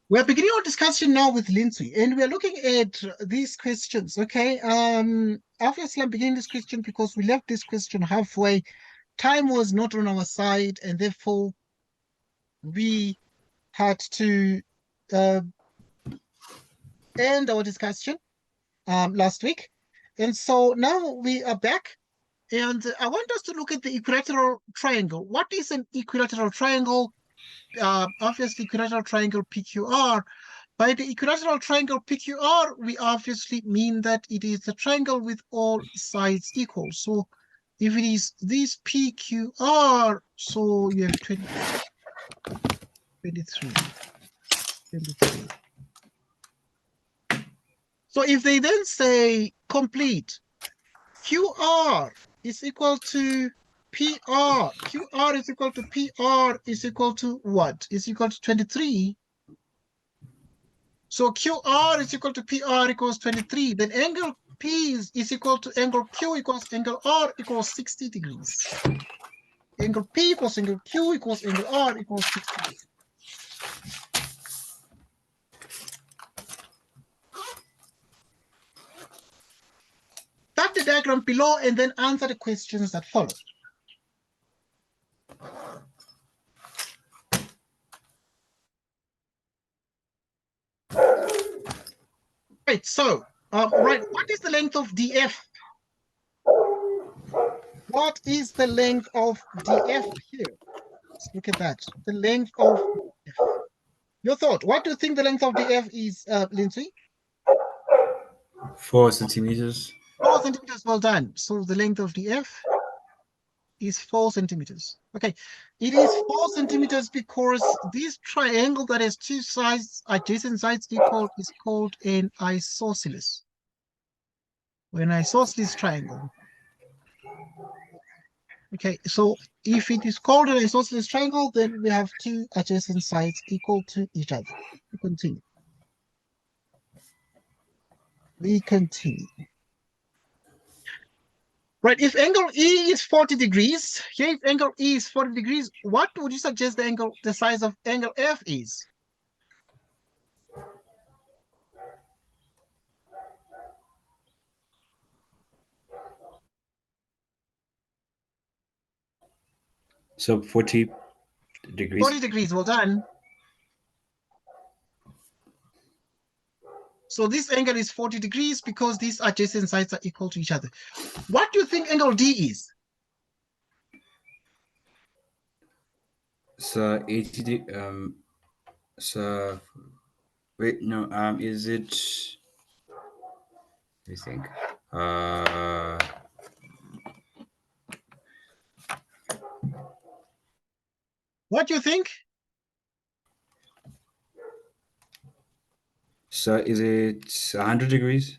We're beginning our discussion now with Lindsay, and we're looking at these questions. Okay. Obviously, I'm beginning this question because we left this question halfway. Time was not on our side, and therefore we had to uh, end our discussion last week. And so now we are back, and I want us to look at the equilateral triangle. What is an equilateral triangle? Obviously, equilateral triangle PQR. By the equilateral triangle PQR, we obviously mean that it is a triangle with all sides equal. So if it is this PQR, so you have 20, 23, 23. So if they then say complete, QR is equal to PR. QR is equal to PR is equal to what? Is equal to 23. So QR is equal to PR equals 23. Then angle P is equal to angle Q equals angle R equals 60 degrees. Angle P equals angle Q equals angle R equals 60 degrees. Start the diagram below and then answer the questions that follow. Right, so, what is the length of DF? What is the length of DF here? Let's look at that. The length of DF. Your thought, what do you think the length of DF is, Lindsay? 4 centimeters. 4 centimeters, well done. So the length of DF is 4 centimeters. Okay, it is 4 centimeters because this triangle that has two sides, adjacent sides equal, is called an isosceles. Or an isosceles triangle. Okay, so if it is called an isosceles triangle, then we have two adjacent sides equal to each other. We continue. We continue. Right, if angle E is 40 degrees, here if angle E is 40 degrees, what would you suggest the size of angle F is? So 40 degrees. 40 degrees, well done. So this angle is 40 degrees because these adjacent sides are equal to each other. What do you think angle D is? So 80 so wait, no, is it, let me think. What do you think? So is it 100 degrees?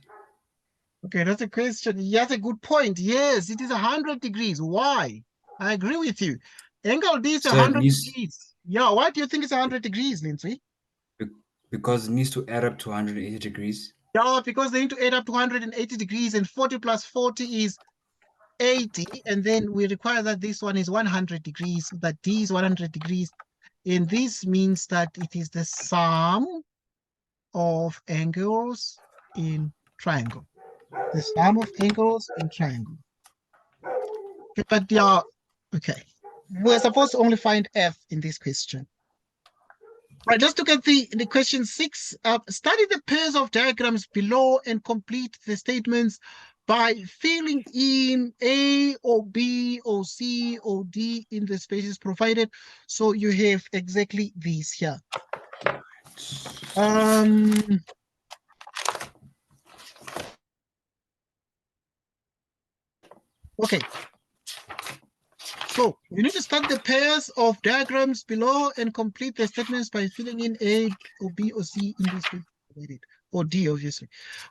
Okay, that's a question. Yes, a good point. Yes, it is 100 degrees. Why? I agree with you. Angle D is So it 100 needs, degrees. Yeah, why do you think it's 100 degrees, Lindsay? because it needs to add up to 180 degrees. Yeah, because they need to add up to 180 degrees, and 40 plus 40 is 80. And then we require that this one is 100 degrees, that D is 100 degrees. And this means that it is the sum of angles in triangle. The sum of angles in triangle. Okay, but yeah, okay. We're supposed to only find F in this question. Right, let's look at the question 6. Study the pairs of diagrams below and complete the statements by filling in A or B or C or D in the spaces provided. So you have exactly these here. Okay. So you need to start the pairs of diagrams below and complete the statements by filling in A or B or C in this way, or D, obviously.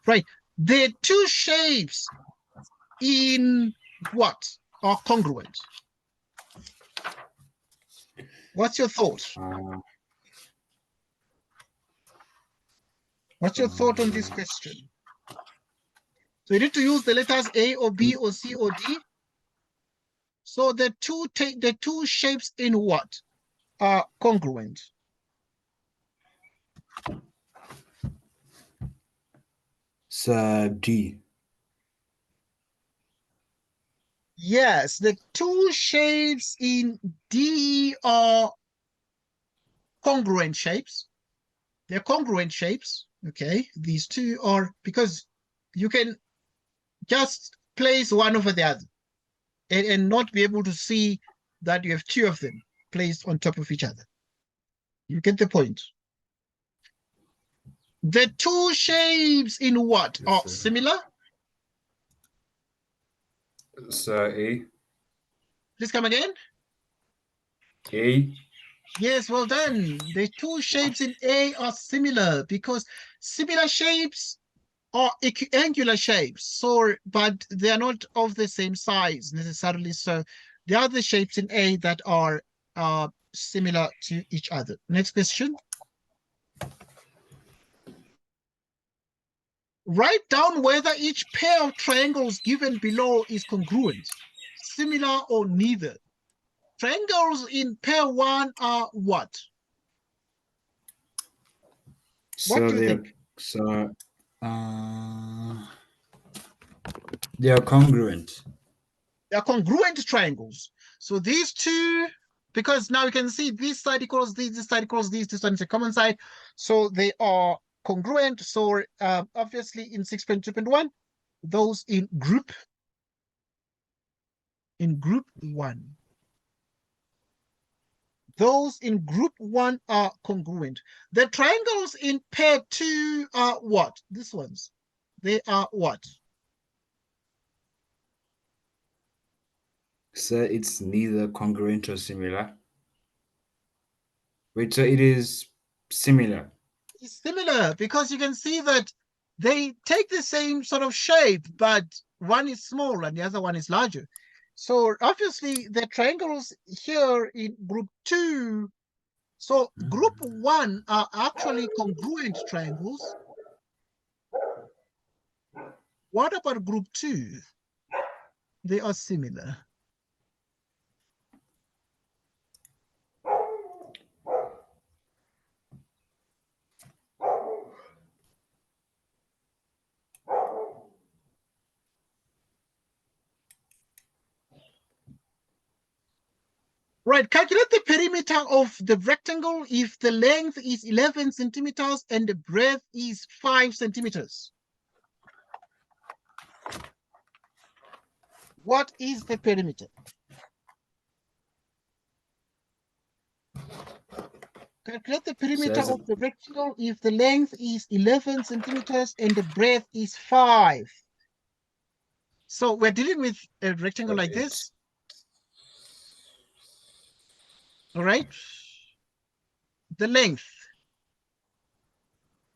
Right. The two shapes in what are congruent? What's your thought? What's your thought on this question? So you need to use the letters A or B or C or D. So the two shapes in what are congruent? So D. Yes, the two shapes in D are congruent shapes. They're congruent shapes. Okay, these two are, because you can just place one over the other and not be able to see that you have two of them placed on top of each other. You get the point. The two shapes in what Yes, are sir. similar? So A. Please come again. A. Yes, well done. The two shapes in A are similar because similar shapes are angular shapes. So, but they are not of the same size necessarily. So, the other shapes in A that are similar to each other. Next question. Write down whether each pair of triangles given below is congruent, similar, or neither. Triangles in pair 1 are what? What So do you they're think? so they are congruent. They are congruent triangles. So these two, because now you can see this side equals this side equals this one is a common side. So they are congruent. So obviously in 6.2.1, those in group 1. Those in group 1 are congruent. The triangles in pair 2 are what? These ones. They are what? So it's neither congruent or similar. Wait, so it is similar. It's similar because you can see that they take the same sort of shape, but one is small and the other one is larger. So obviously the triangles here in group 2, so group 1 are actually congruent triangles. What about group 2? They are similar. Right, calculate the perimeter of the rectangle if the length is 11 centimeters and the breadth is 5 centimeters. What is the perimeter? Calculate the perimeter So of the rectangle if the length is 11 centimeters and the breadth is 5. So we're dealing with a rectangle like this. All right. The length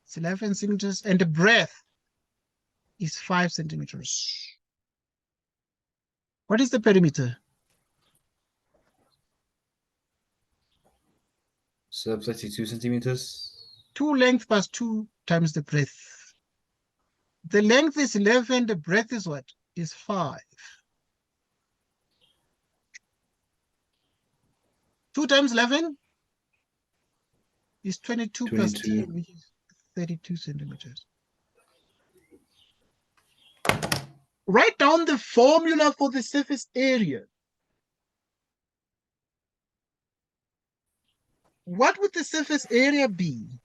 is 11 centimeters and the breadth is 5 centimeters. What is the perimeter? So 32 centimeters. 2 length plus 2 times the breadth. The length is 11, the breadth is what? Is 5. 2 times 11 is 22 plus 22. 10, which is 32 centimeters. Write down the formula for the surface area. What would the surface area be?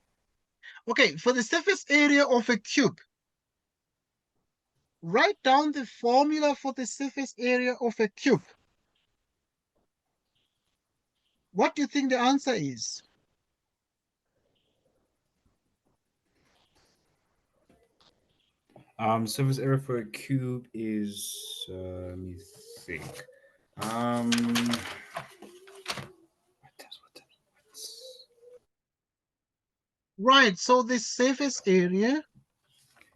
Okay, for the surface area of a cube, write down the formula for the surface area of a cube. What do you think the answer is? Surface area for a cube is let me think. Right, so the surface area,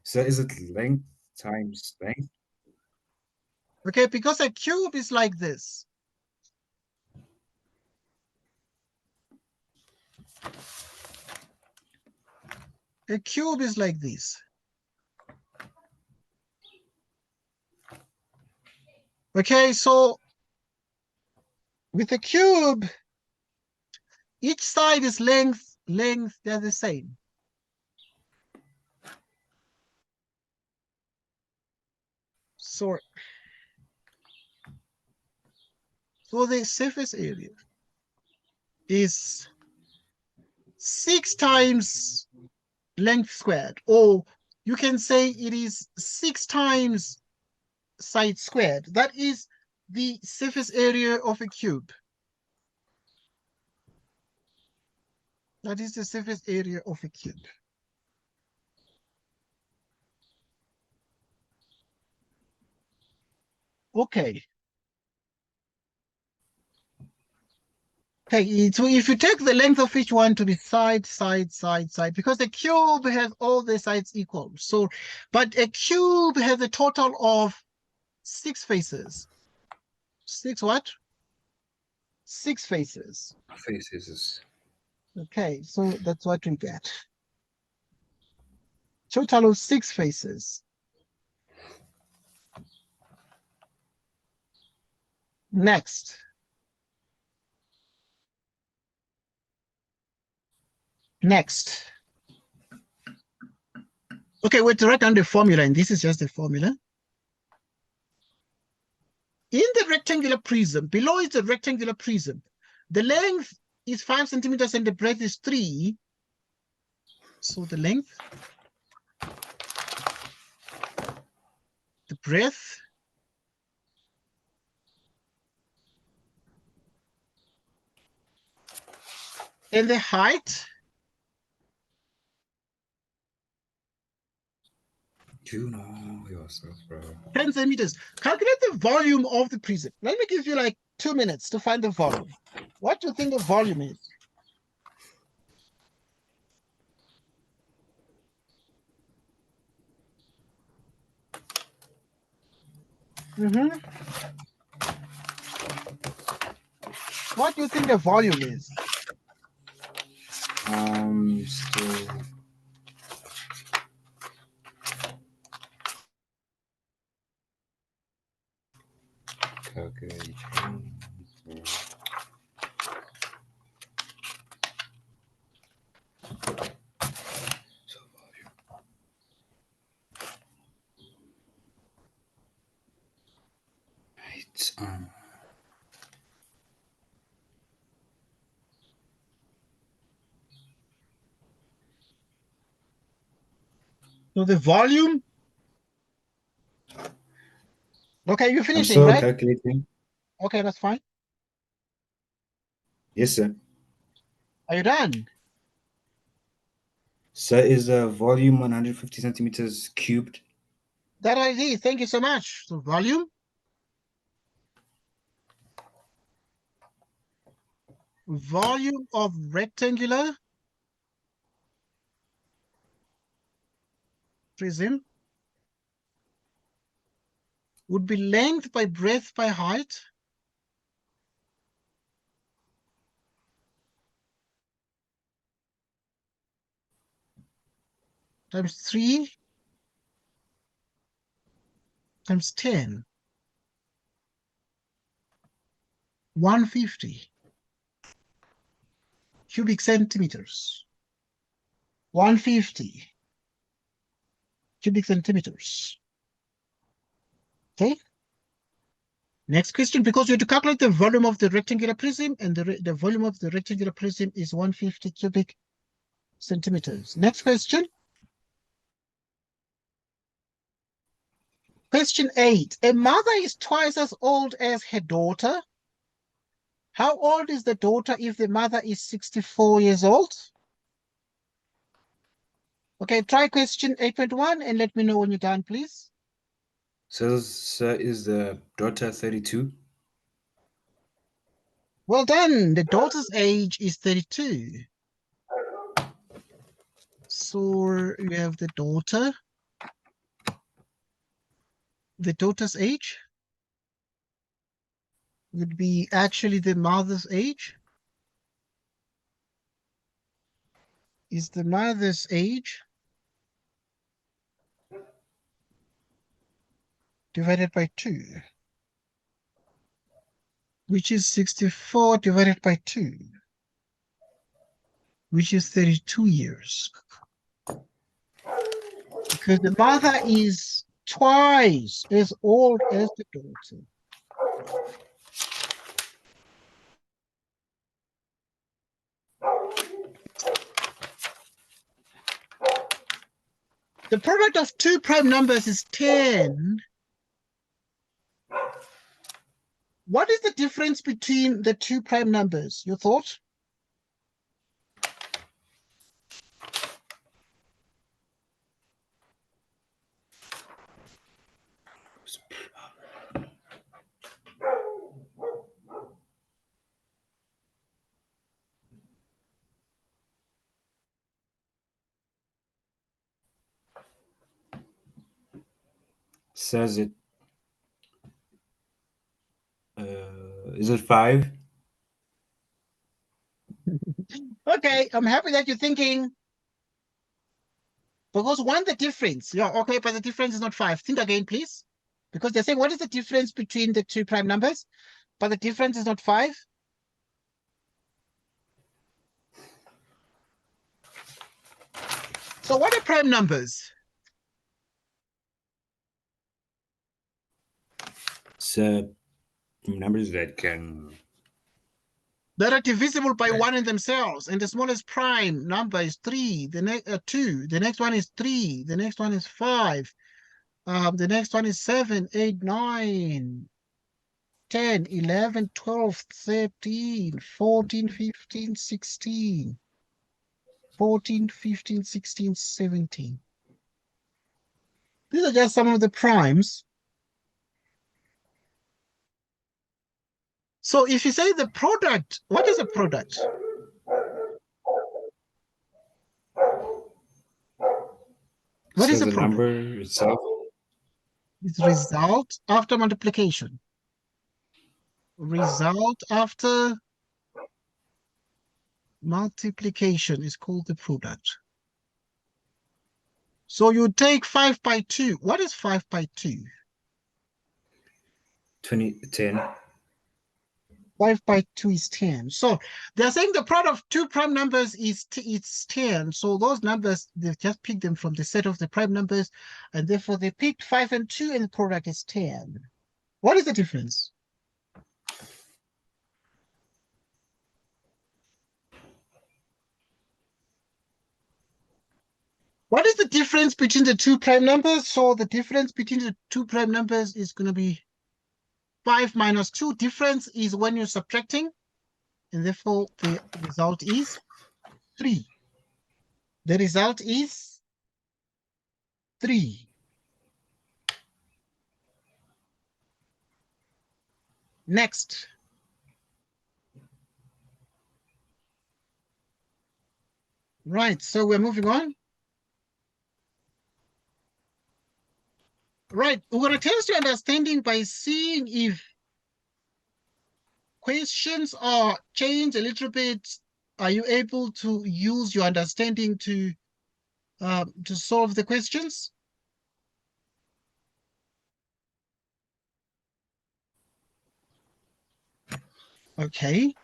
So is it length times length? okay, because a cube is like this. A cube is like this. Okay, so with a cube, each side is length, they're the same. So the surface area is 6 times length squared, or you can say it is 6 times side squared. That is the surface area of a cube. That is the surface area of a cube. Okay. Okay, so if you take the length of each one to be side, side, side, side, because the cube has all the sides equal. So, but a cube has a total of 6 faces. 6 what? 6 faces. Faces. Okay, so that's what we get. Total of 6 faces. Next. Next. Okay, we're to write down the formula, and this is just the formula. In the rectangular prism, below is a rectangular prism. The length is 5 centimeters and the breadth is 3. So the length, the breadth, and the height. You know yourself, bro. 10 centimeters. Calculate the volume of the prism. Let me give you like 2 minutes to find the volume. What do you think the volume is? What do you think the volume is? Still. Calculate. So volume. It's So the volume. Okay, you're I'm finishing, still right? calculating. Okay, that's fine. Yes, sir. Are you done? Sir, is the volume 150 centimeters cubed? That I did. Thank you so much. So volume. Volume of rectangular prism would be length by breadth by height times 3 times 10. 150 cubic centimeters. 150 cubic centimeters. Okay. Next question, because you have to calculate the volume of the rectangular prism, and the volume of the rectangular prism is 150 cubic centimeters. Next question. Question 8. A mother is twice as old as her daughter. How old is the daughter if the mother is 64 years old? Okay, try question 8.1 and let me know when you're done, please. So, sir, is the daughter 32? Well done. The daughter's age is 32. So you have the daughter. The daughter's age would be actually the mother's age. Is the mother's age divided by 2, which is 64 divided by 2, which is 32 years. Because the mother is twice as old as the daughter. The product of two prime numbers is 10. What is the difference between the two prime numbers? Your thought? Says it. Is it 5? Okay, I'm happy that you're thinking. Because one, the difference. Yeah, okay, but the difference is not 5. Think again, please. Because they're saying, what is the difference between the two prime numbers? But the difference is not 5. So what are prime numbers? So numbers that can. That are divisible by 1 in themselves. And the smallest prime number is 3. The next 2. The next one is 3. The next one is 5. The next one is 7, 8, 9, 10, 11, 12, 13, 14, 15, 16. 14, 15, 16, 17. These are just some of the primes. So if you say the product, what is a product? What is So a the product? number itself. It's result after multiplication. Result after multiplication is called the product. So you take 5 by 2. What is 5 by 2? 10. 5 by 2 is 10. So they're saying the product of two prime numbers is it's 10. So those numbers, they've just picked them from the set of the prime numbers, and therefore they picked 5 and 2, and the product is 10. What is the difference? What is the difference between the two prime numbers? So the difference between the two prime numbers is going to be 5 minus 2. Difference is when you're subtracting, and therefore the result is 3. The result is 3. Next. Right, so we're moving on. Right, we're going to test your understanding by seeing if questions are changed a little bit. Are you able to use your understanding to solve the questions? Okay.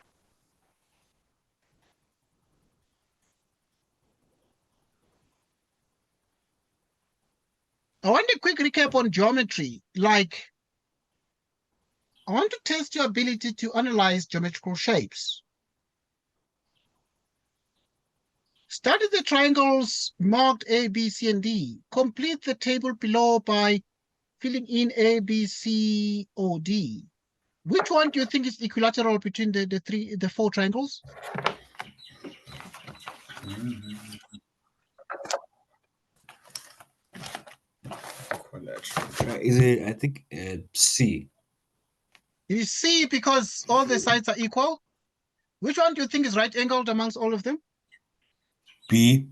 I want a quick recap on geometry. Like, I want to test your ability to analyze geometrical shapes. Study the triangles marked A, B, C, and D. Complete the table below by filling in A, B, C, or D. Which one do you think is equilateral between the 4 triangles? Is it? I think C. You see, because all the sides are equal. Which one do you think is right-angled amongst all of them? B.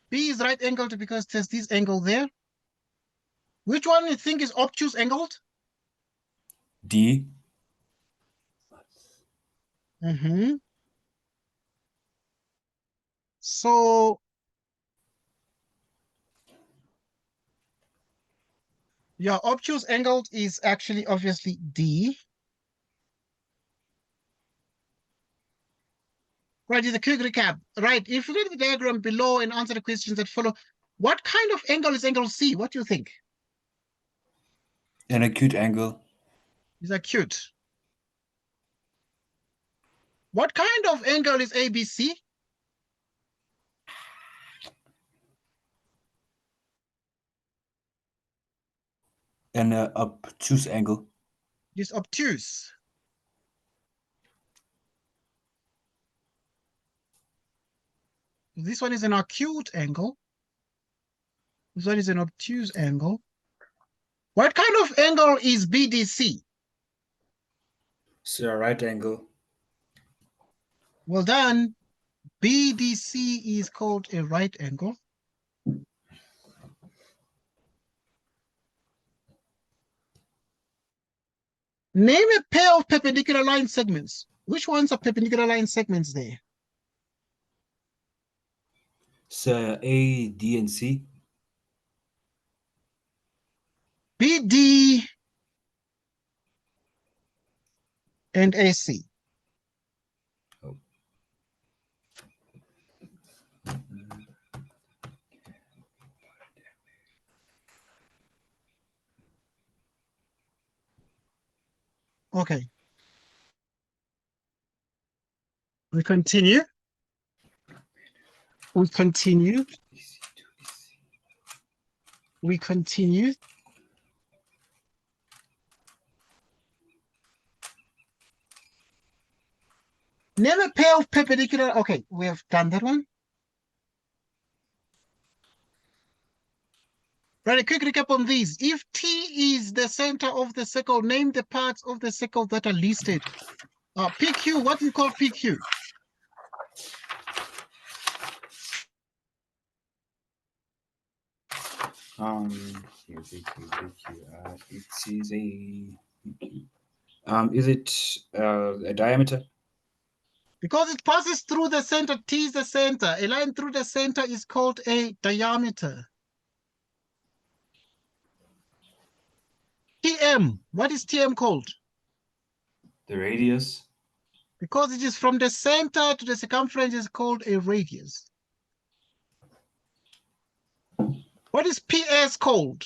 B is right-angled because there's this angle there. Which one do you think is obtuse-angled? D. So, yeah, obtuse-angled is actually obviously D. Right, is a quick recap. Right, if you look at the diagram below and answer the questions that follow, what kind of angle is angle C? What do you think? An acute angle. Is acute. What kind of angle is ABC? An obtuse angle. It is obtuse. This one is an acute angle. This one is an obtuse angle. What kind of angle is BDC? It's a right angle. Well done. BDC is called a right angle. Name a pair of perpendicular line segments. Which ones are perpendicular line segments there? So A, D, and C. BD and AC. Oh. Okay. We continue. We continue. We continue. Name a pair of perpendicular. Okay, we have done that one. Right, a quick recap on these. If T is the center of the circle, name the parts of the circle that are listed. PQ, what do you call PQ? Is it a diameter? Because it passes through the center, T is the center. A line through the center is called a diameter. TM, what is TM called? The radius. Because it is from the center to the circumference is called a radius. What is PS called?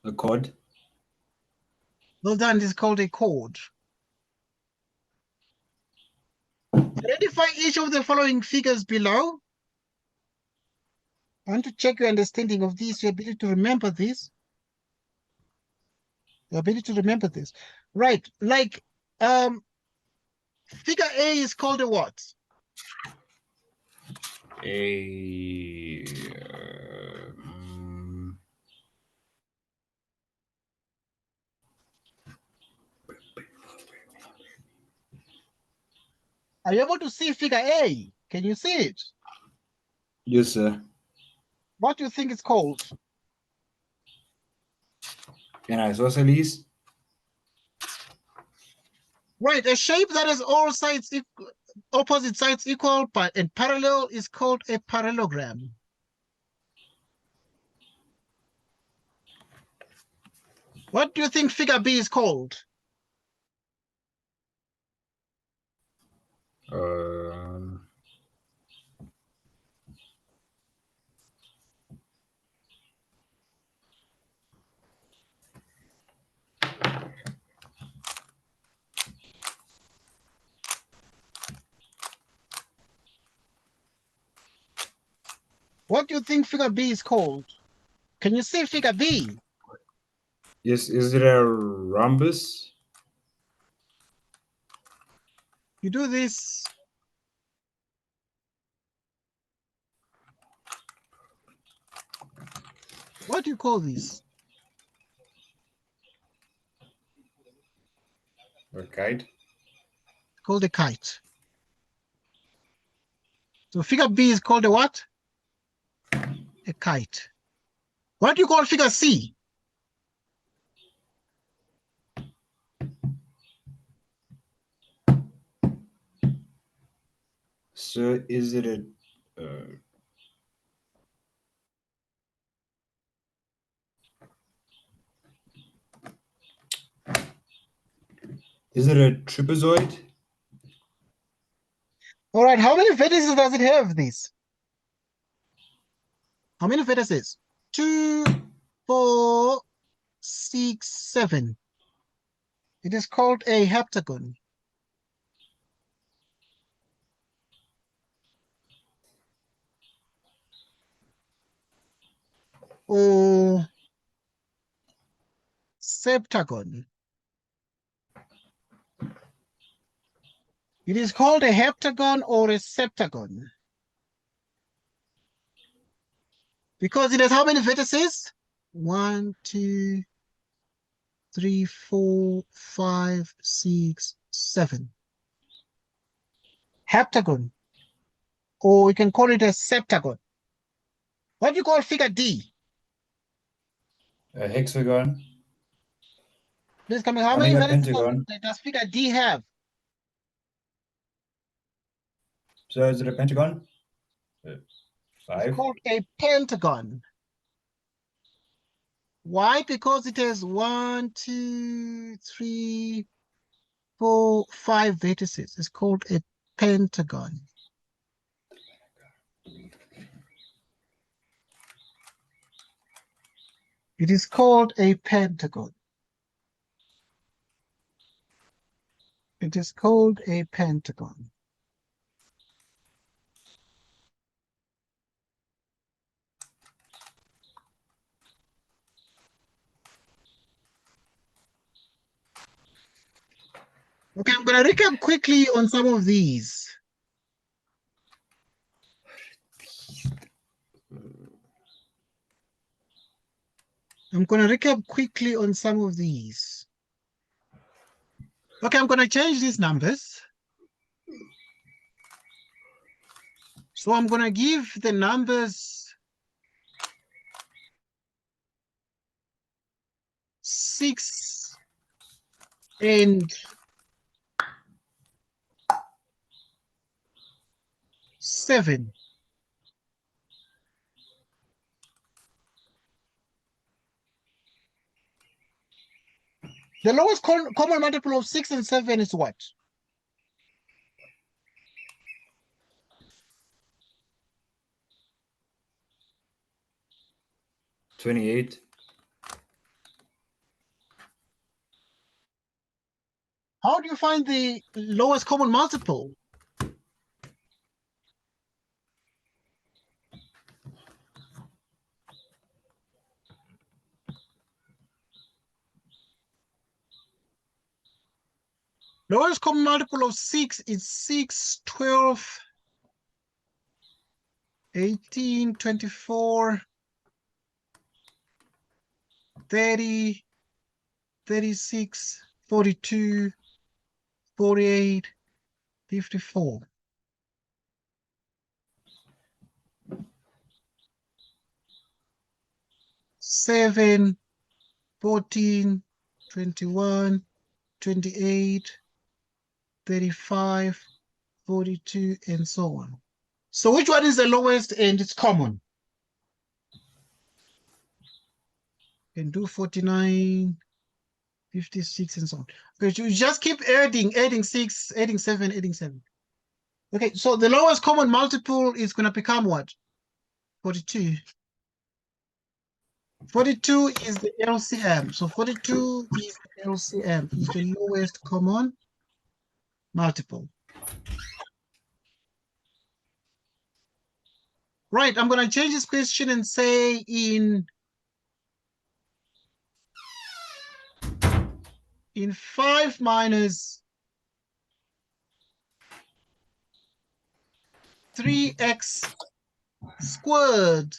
A chord. Well done, it is called a chord. Identify each of the following figures below. I want to check your understanding of this, your ability to remember this. Your ability to remember this. Right, like figure A is called a what? A Are you able to see figure A? Can you see it? Yes, sir. What do you think it's called? An isosceles. Right, a shape that has all sides opposite sides equal but and parallel is called a parallelogram. What do you think figure B is called? What do you think figure B is called? Can you see figure B? Yes, is it a rhombus? You do this. What do you call this? A kite. Called a kite. So figure B is called a what? A kite. What do you call figure C? So is it a trapezoid? All right, how many vertices does it have this? How many vertices? 2, 4, 6, 7. It is called a heptagon. Or septagon. It is called a heptagon or a septagon. Because it has how many vertices? 1, 2, 3, 4, 5, 6, 7. Heptagon. Or we can call it a septagon. What do you call figure D? A hexagon. Please come in. How I many think a vertices pentagon. does figure D have? So is it a pentagon? It's 5. called a pentagon. Why? Because it has 1, 2, 3, 4, 5 vertices. It's called a pentagon. It is called a pentagon. It is called a pentagon. Okay, I'm going to recap quickly on some of these. I'm going to recap quickly on some of these. Okay, I'm going to change these numbers. So I'm going to give the numbers 6 and 7. The lowest common multiple of 6 and 7 is what? $28. How do you find the lowest common multiple? Lowest common multiple of 6 is 6, 12, 18, 24, 30, 36, 42, 48, 54. Seven, 14, 21, 28, 35, 42, and so on. So which one is the lowest and it's common? You can do 49, 56, and so on. Okay, you just keep adding 6, adding 7, adding 7. Okay, so the lowest common multiple is going to become what? 42. 42 is the LCM. So 42 is the LCM, is the lowest common multiple. Right, I'm going to change this question and say in 5 minus 3x squared,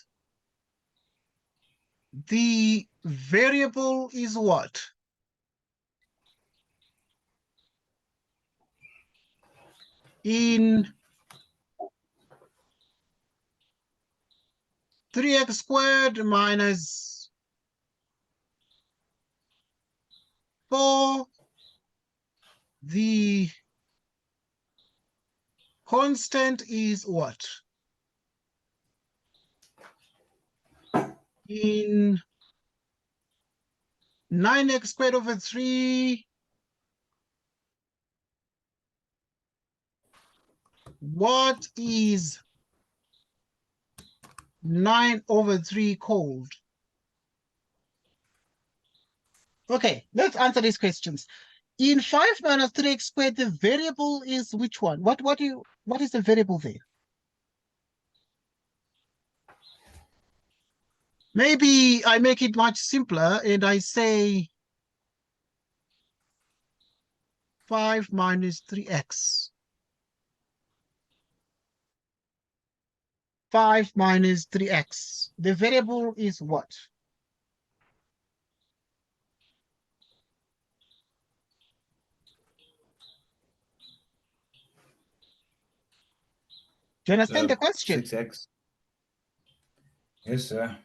the variable is what? In 3x squared minus 4, the constant is what? In 9x squared over 3, what is 9/3 cold. Okay, let's answer these questions. In 5 minus 3x squared, the variable is which one? What is the variable there? Maybe I make it much simpler and I say 5 minus 3x. 5 minus 3x. The variable is what? Do you understand the question? 6x. Yes, sir.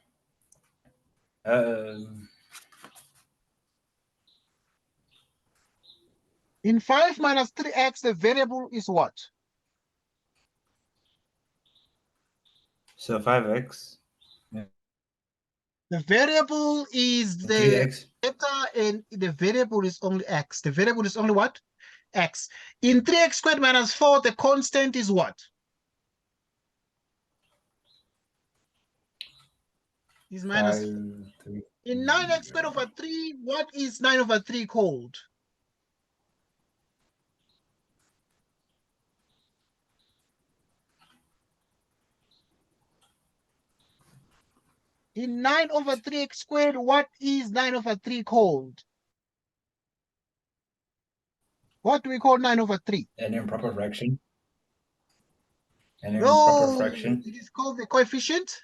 In 5 minus 3x, the variable is what? So 5x. The variable is the 3x. beta, and the variable is only x. The variable is only what? X. In 3x squared minus 4, the constant is what? Is minus 5, 4. 3. In 9x squared over 3, what is 9/3 called? In 9/3x squared, what is 9/3 called? What do we call 9/3? An improper fraction. An improper No, fraction. it is called the coefficient.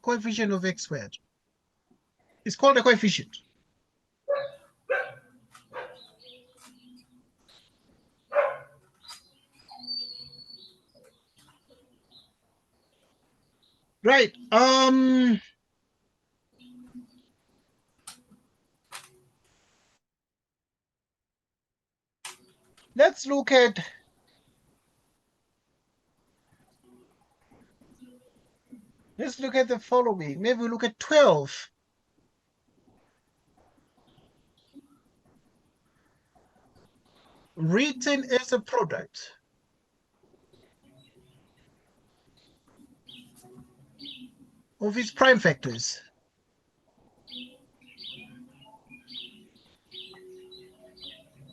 Coefficient of x squared. It's called a coefficient. Right. Let's look at the following. Maybe we look at 12. Written as a product of its prime factors.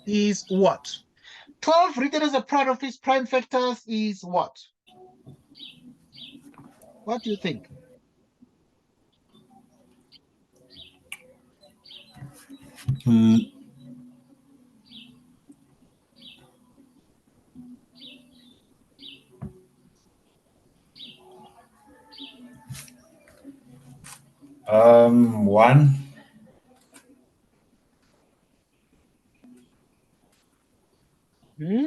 Is what? 12 written as a product of its prime factors is what? What do you think? One. Hmm?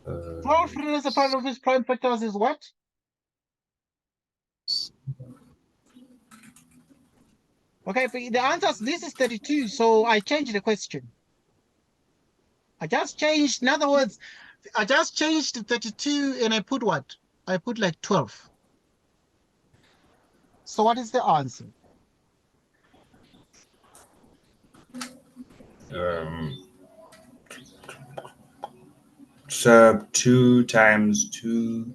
12 written as a product of its prime factors is what? Okay, but the answer is this is 32, so I changed the question. I just changed, in other words, I just changed to 32 and I put what? I put like 12. So what is the answer? So 2 times 2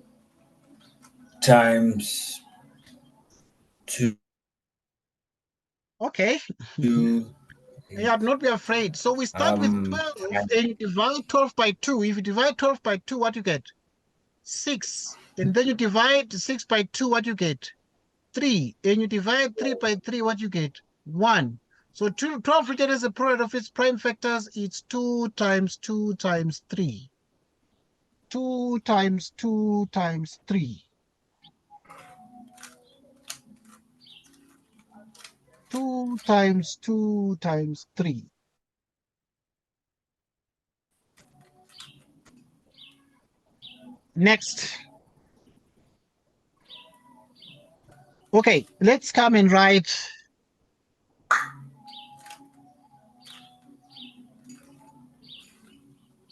times 2. Okay. Yeah, not be afraid. So we start with 12 and you divide 12 by 2. If you divide 12 by 2, what you get? 6. And then you divide 6 by 2, what you get? 3. And you divide 3 by 3, what you get? 1. So 12 written as a product of its prime factors, it's 2 times 2 times 3. 2 times 2 times 3. 2 times 2 times 3. Next. Okay, let's come and write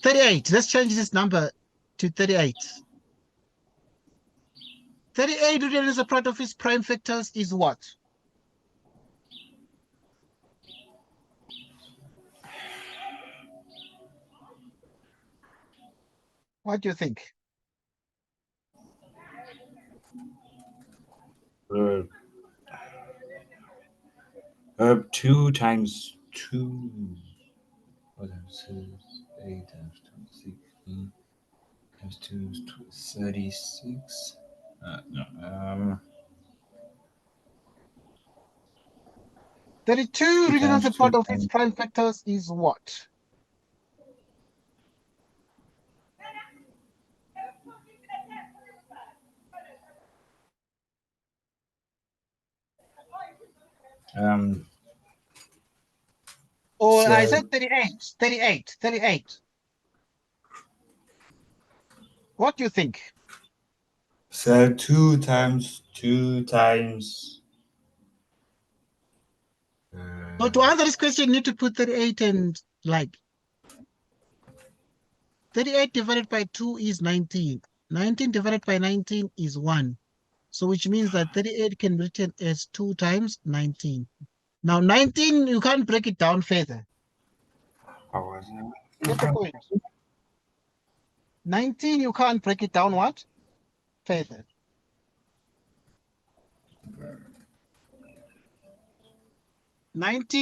38. Let's change this number to 38. 38 written as a product of its prime factors is what? What do you think? 2 times 2. What is 8 times 16 times 2 is 36. No. 32 2 written as times a 2 part of its times prime factors is what? Or I so said 38, 38, 38. What do you think? so 2 times 2 times So to answer this question, you need to put 38 and like 38 divided by 2 is 19. 19 divided by 19 is 1. So which means that 38 can be written as 2 times 19. Now 19, you can't break it down further. how was it? Get the point? 19, you can't break it down what? Further.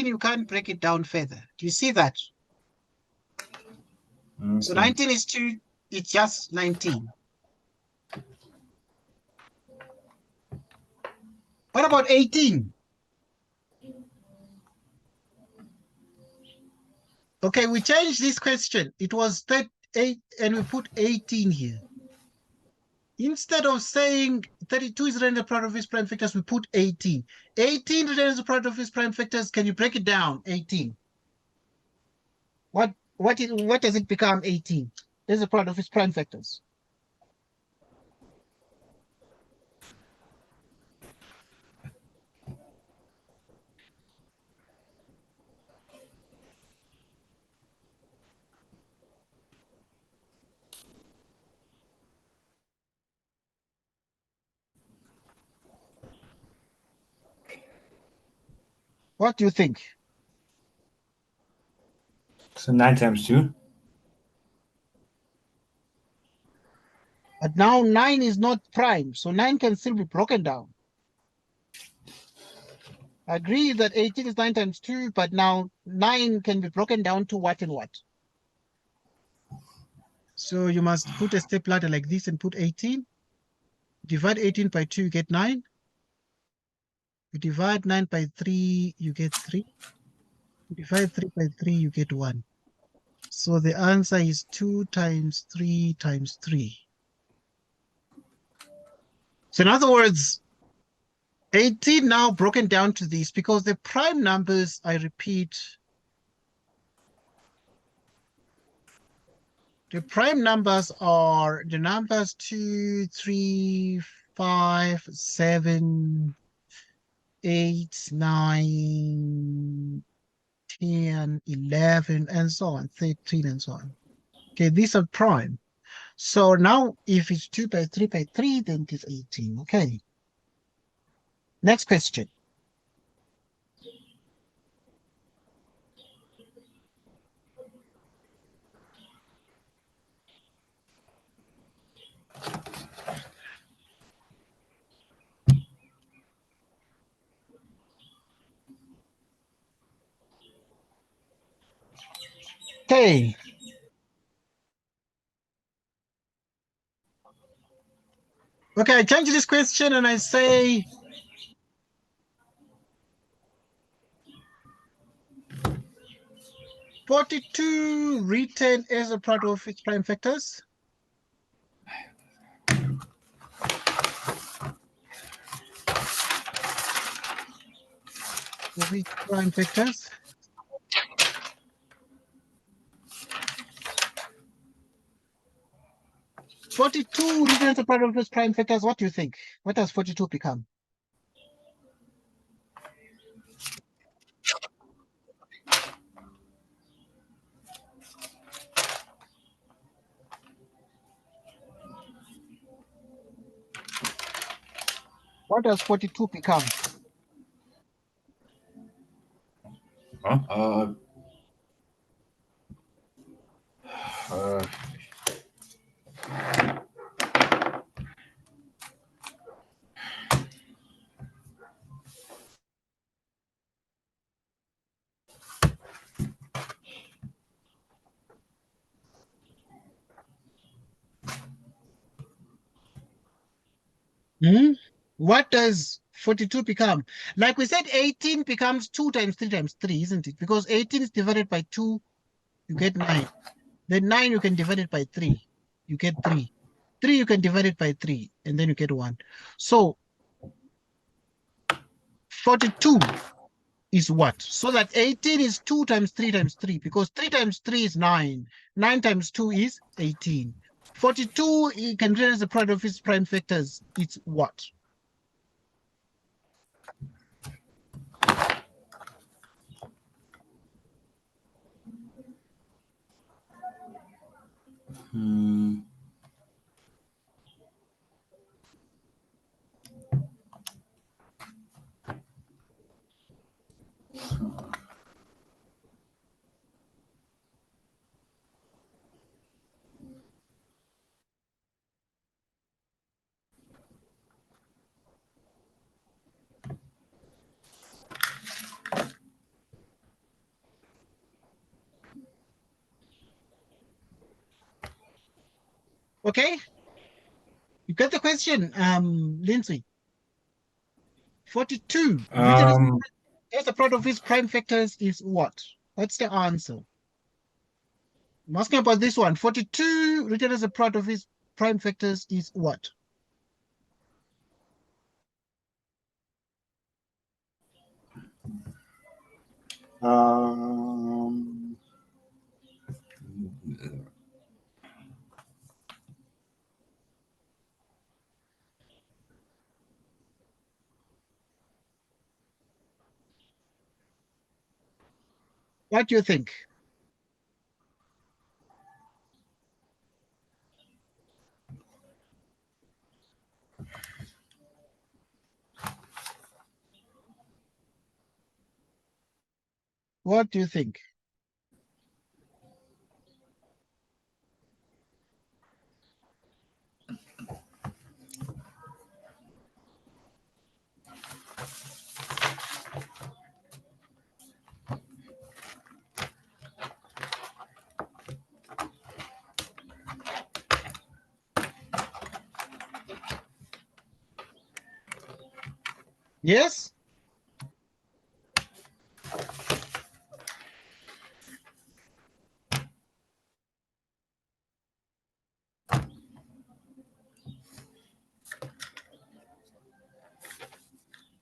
You can't break it down further. Do you see that? So Okay. 19 is 2, it's just 19. What about 18? Okay, we changed this question. It was 38 and we put 18 here. Instead of saying 32 is written as a product of its prime factors, we put 18. 18 written as a product of its prime factors. Can you break it down? 18. What does it become 18? As a product of its prime factors. What do you think? So 9 times 2. But now 9 is not prime, so 9 can still be broken down. I agree that 18 is 9 times 2, but now 9 can be broken down to what and what? So you must put a step ladder like this and put 18. Divide 18 by 2, you get 9. You divide 9 by 3, you get 3. You divide 3 by 3, you get 1. So the answer is 2 times 3 times 3. So in other words, 18 now broken down to this because the prime numbers, I repeat, the prime numbers are the numbers 2, 3, 5, 7, 8, 9, 10, 11, and so on, 13, and so on. Okay, these are prime. So now if it's 2 by 3 by 3, then it is 18. Okay. Next question. Okay. Okay, I change this question and I say 42 written as a product of its prime factors. Of its prime factors. Forty-two written as a product of its prime factors. What do you think? What does 42 become? What does 42 become? Uh, Hmm? What does 42 become? Like we said, 18 becomes 2 times 3 times 3, isn't it? Because 18 is divided by 2, you get 9. Then 9 you can divide it by 3, you get 3. 3 you can divide it by 3, and then you get 1. So 42 is what? So that 18 is 2 times 3 times 3, because 3 times 3 is 9. 9 times 2 is 18. 42, you can realize the product of its prime factors. It's what? Hmm. Okay? You get the question, Lindsay. 42, written as a product of its prime factors is what? What's the answer? I'm asking about this one. 42, written as a product of its prime factors is what? Um, What do you think? What do you think? Yes?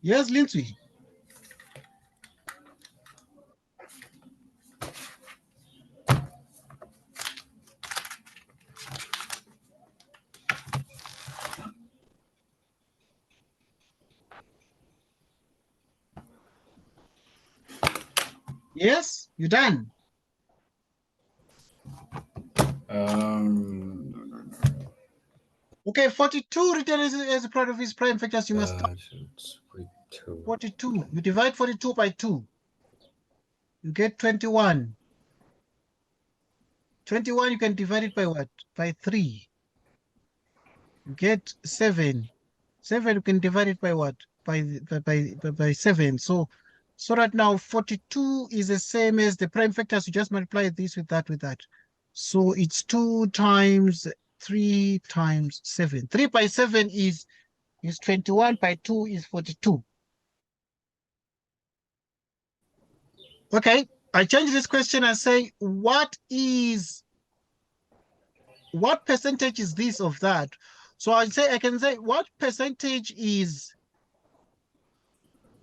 Yes, Lindsay. Yes? You done? Okay, 42 written as a product of its prime factors. You must start. 42. You divide 42 by 2. You get 21. 21, you can divide it by what? By 3. You get 7. 7, you can divide it by what? By 7. So that now 42 is the same as the prime factors. You just multiply this with that, with that. So it's 2 times 3 times 7. 3 by 7 is 21, by 2 is 42. Okay, I change this question and say, what percentage is this of that? So I can say, what percentage is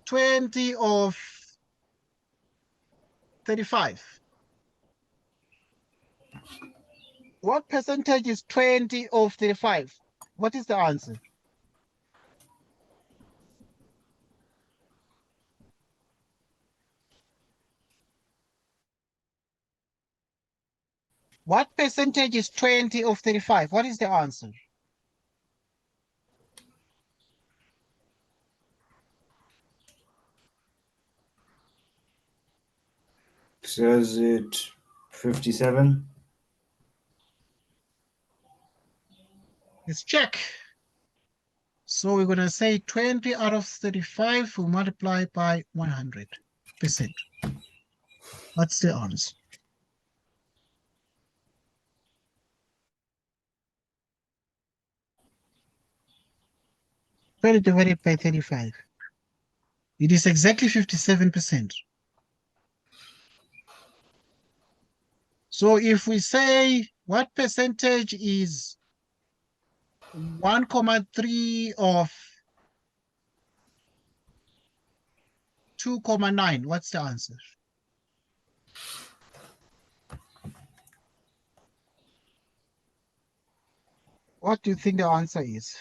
20 of 35? What percentage is 20 of 35? What is the answer? What percentage is 20 of 35? What is the answer? says it 57. Let's check. So we're going to say 20 out of 35 will multiply by 100%. What's the answer? 20 divided by 35. It is exactly 57%. So if we say what percentage is 1,3 of 2,9, what's the answer? What do you think the answer is?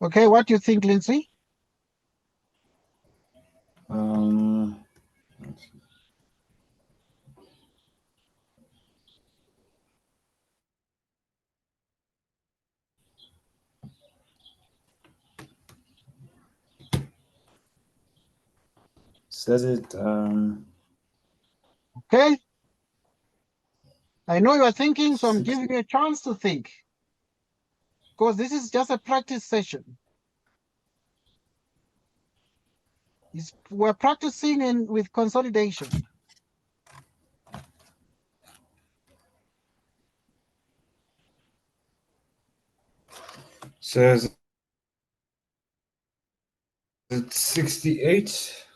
Okay, what do you think, Lindsay? Let's see. Says it. Okay. I know you are thinking, so I'm giving you a chance to think. Because this is just a practice session. We're practicing with consolidation. Says it's 68.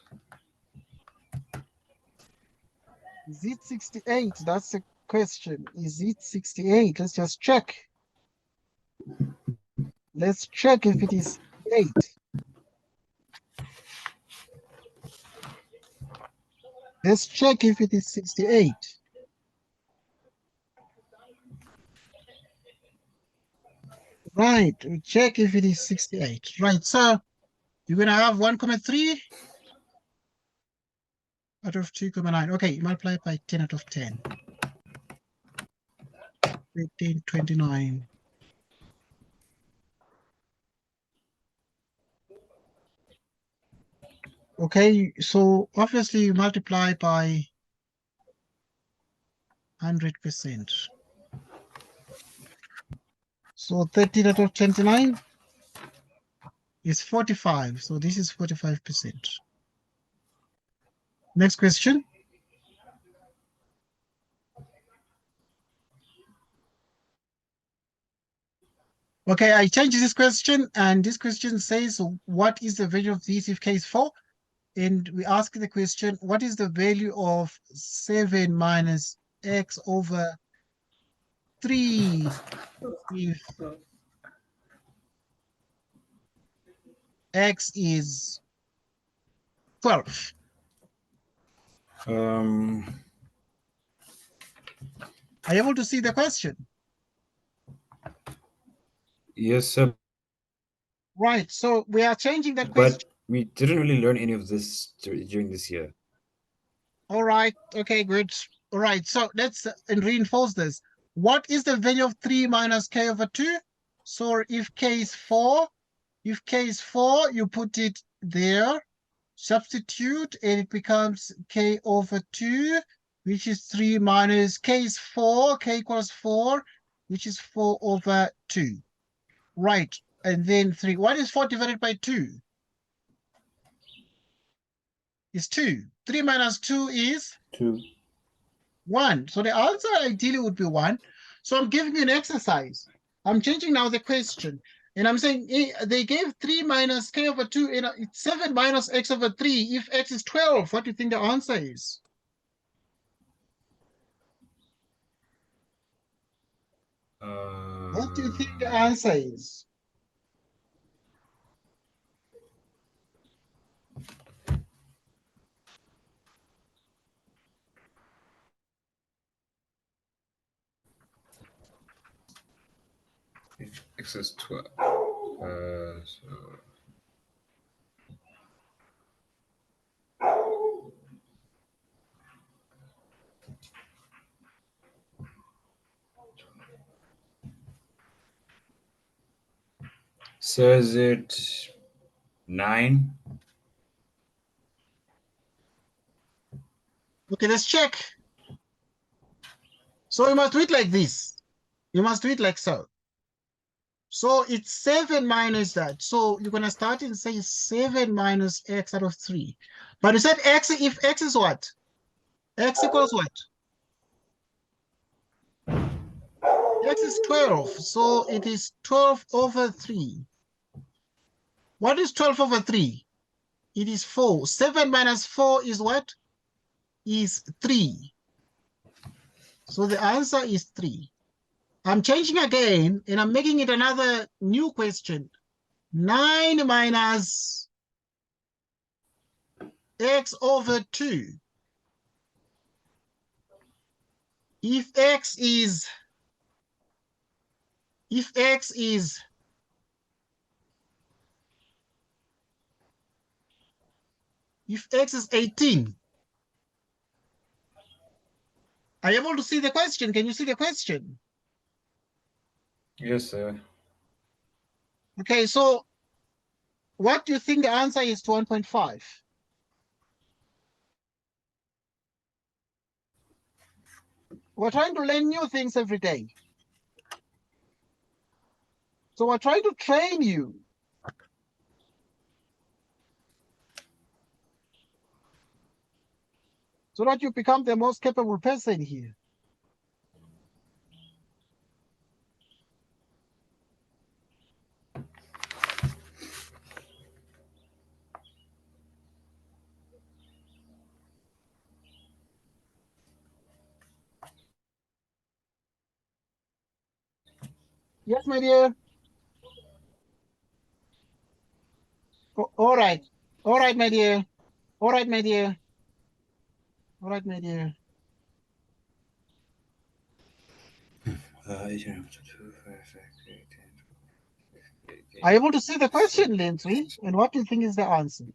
Is it 68? That's the question. Is it 68? Let's just check. Let's check if it is 68. Let's check if it is 68. Right, we check if it is 68. Right, so you're going to have 1,3 out of 2,9. Okay, multiply by 10 out of 10. 1529. Okay, so obviously you multiply by 100%. So 13 out of 29 is 45. So this is 45%. Next question. Okay, I changed this question, and this question says, what is the value of this if case 4? And we ask the question, what is the value of 7 minus x over 3 if x is 12? Are you able to see the question? Yes, sir. Right, so we are changing that But question. we didn't really learn any of this during this year. All right, okay, good. All right, so let's reinforce this. What is the value of 3 minus k over 2? So if k is 4, you put it there, substitute, and it becomes k over 2, which is 3 minus k is 4, k equals 4, which is 4 over 2. Right, and then 3. What is 4 divided by 2? Is 2. 3 minus 2 is 2. 1. So the answer ideally would be 1. So I'm giving you an exercise. I'm changing now the question. And I'm saying they gave 3 minus k over 2. And it's 7 minus x over 3. If x is 12, what do you think the answer is? What do you think the answer is? If x is 12. So says it 9. Okay, let's check. So you must do it like this. You must do it like so. So it's 7 minus that. So you're gonna start and say 7 minus x out of 3. But you said x, if x is what? X equals what? X is 12. So it is 12 over 3. What is 12 over 3? It is 4. 7 minus 4 is what? Is 3. So the answer is 3. I'm changing again, and I'm making it another new question. 9 minus x over 2. If x is 18, are you able to see the question? Can you see the question? Yes, sir. Okay, so what do you think the answer is to 1.5? We're trying to learn new things every day. So we're trying to train you. So that you become the most capable person here. Yes, my dear. All right. All right, my dear. All right, my dear. All right, my dear. 18, Are you able to see the question, Lindsay? And what do you think is the answer?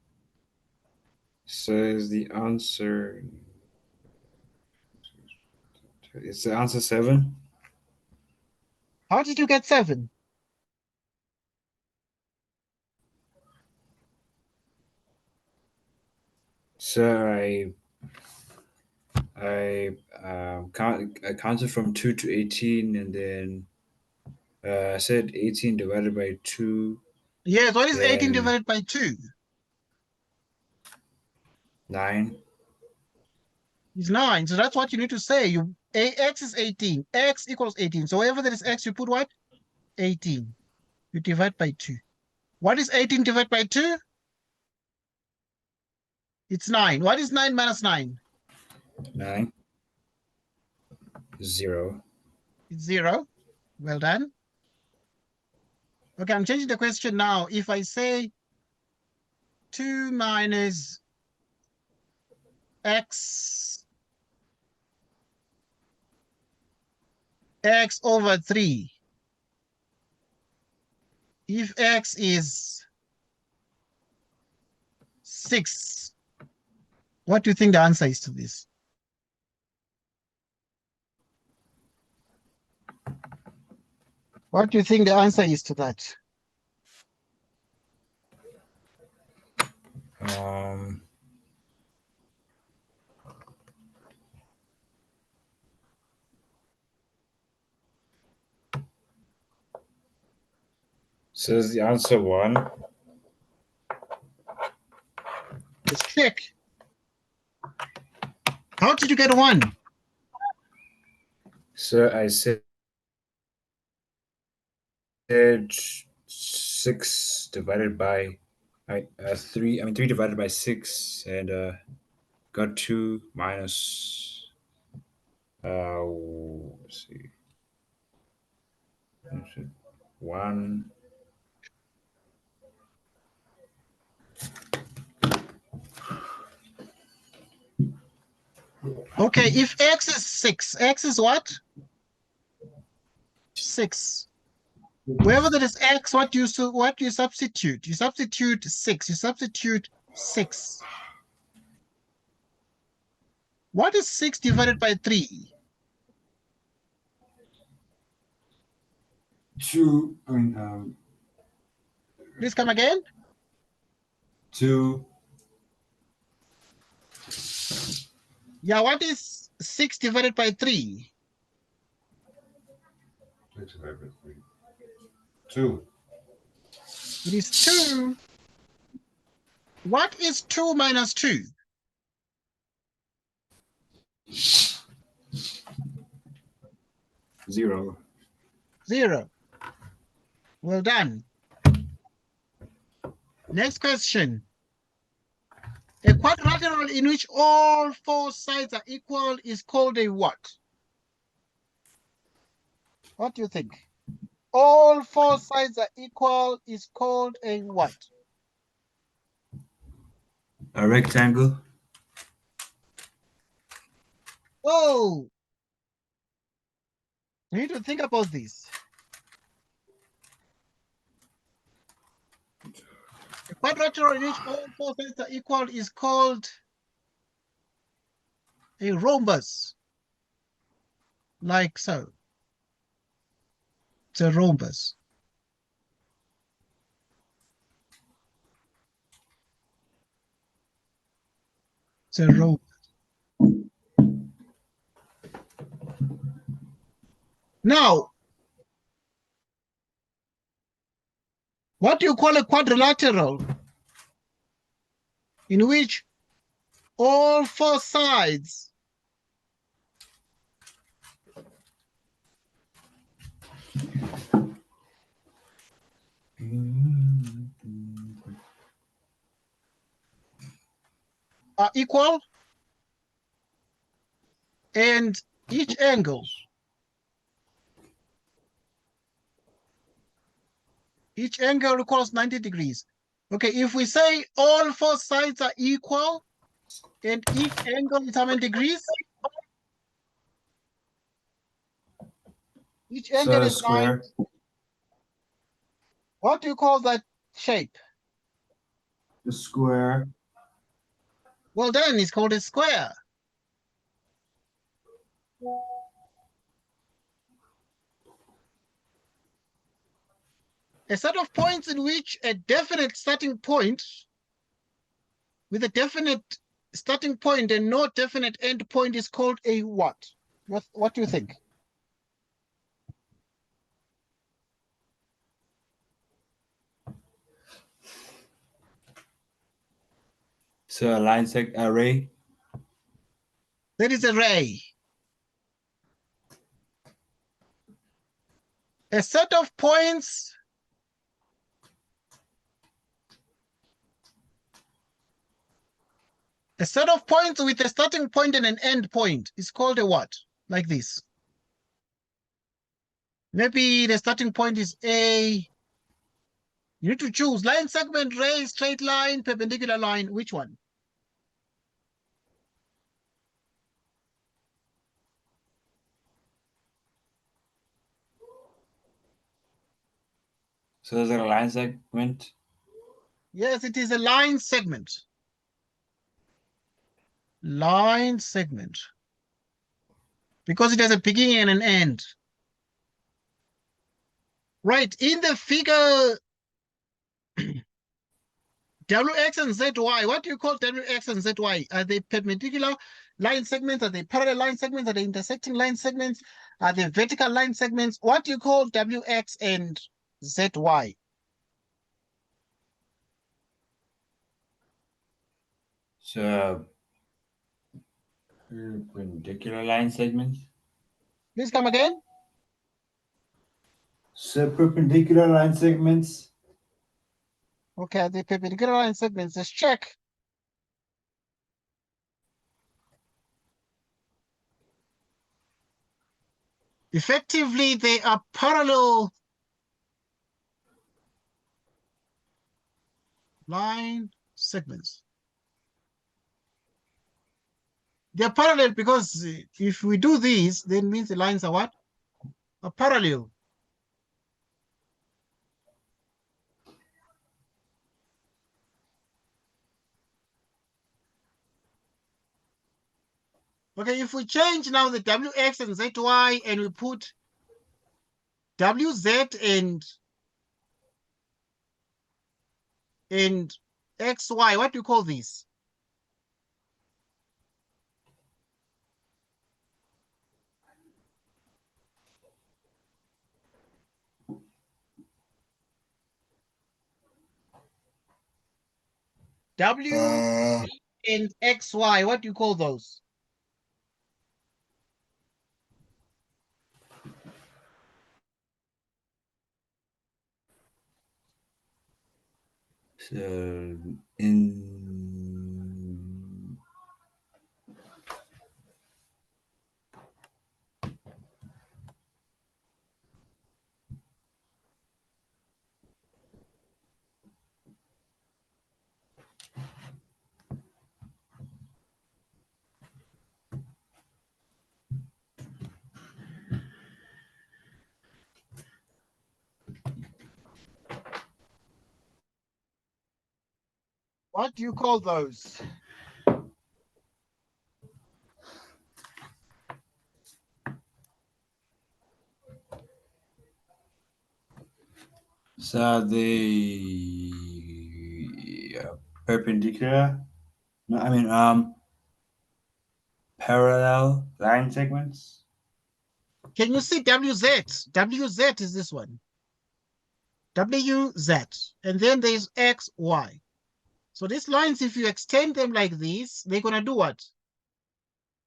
says the answer. It's the answer 7. How did you get 7? So I counted from 2 to 18, and then I said 18 divided by 2, Yes, what is 18 then divided by 2? 9. It's 9. So that's what you need to say. X is 18. X equals 18. So wherever there is x, you put what? 18. You divide by 2. What is 18 divided by 2? It's 9. What is 9 minus 9? 9. 0. It's 0. Well done. Okay, I'm changing the question now. If I say 2 minus x over 3, if x is 6, what do you think the answer is to this? What do you think the answer is to that? Says the answer 1. Let's check. How did you get 1? So I said 6 divided by 3. I mean 3 divided by 6, and got 2 minus. Let's see. 1. Okay, if x is 6, x is what? 6. Wherever there is x, what do you substitute? You substitute 6. You substitute 6. What is 6 divided by 3? 2. Please come again. 2. Yeah, what is 6 divided by 3? 6 divided by 3. 2. It is 2. What is 2 minus 2? 0. 0. Well done. Next question. A quadrilateral in which all 4 sides are equal is called a what? What do you think? All 4 sides are equal is called a what? A rectangle. Oh, you need to think about this. A quadrilateral in which all 4 sides are equal is called a rhombus, like so. It's a rhombus. It's a rhombus. Now, what do you call a quadrilateral in which all 4 sides are equal and each angle equals 90 degrees. Okay, if we say all 4 sides are equal and each angle is how many degrees? Each angle So a is 9. square. What do you call that shape? The square. Well done, it's called a square. A set of points in which a definite starting point with a definite starting point and no definite end point is called a what? What do you think? So a line seg array. That is a ray. A set of points with a starting point and an end point is called a what? Like this. Maybe the starting point is A. You need to choose line segment, ray, straight line, perpendicular line. Which one? So there's a line segment. Yes, it is a line segment. Line segment. Because it has a beginning and an end. Right, in the figure WX and ZY, what do you call WX and ZY? Are they perpendicular line segments? Are they parallel line segments? Are they intersecting line segments? Are they vertical line segments? What do you call WX and ZY? So perpendicular line segments. Please come again. So perpendicular line segments. Okay, the perpendicular line segments, let's check. Effectively, they are parallel line segments. They're parallel because if we do these, then means the lines are what? Are parallel. Okay, if we change now the WX and ZY and we put WZ and XY, what do you call this? W and XY, what do you call those? So in What do you call those? so the perpendicular. No, I mean parallel line segments. Can you see WZ? WZ is this one. WZ. And then there's XY. So these lines, if you extend them like this, they're going to do what?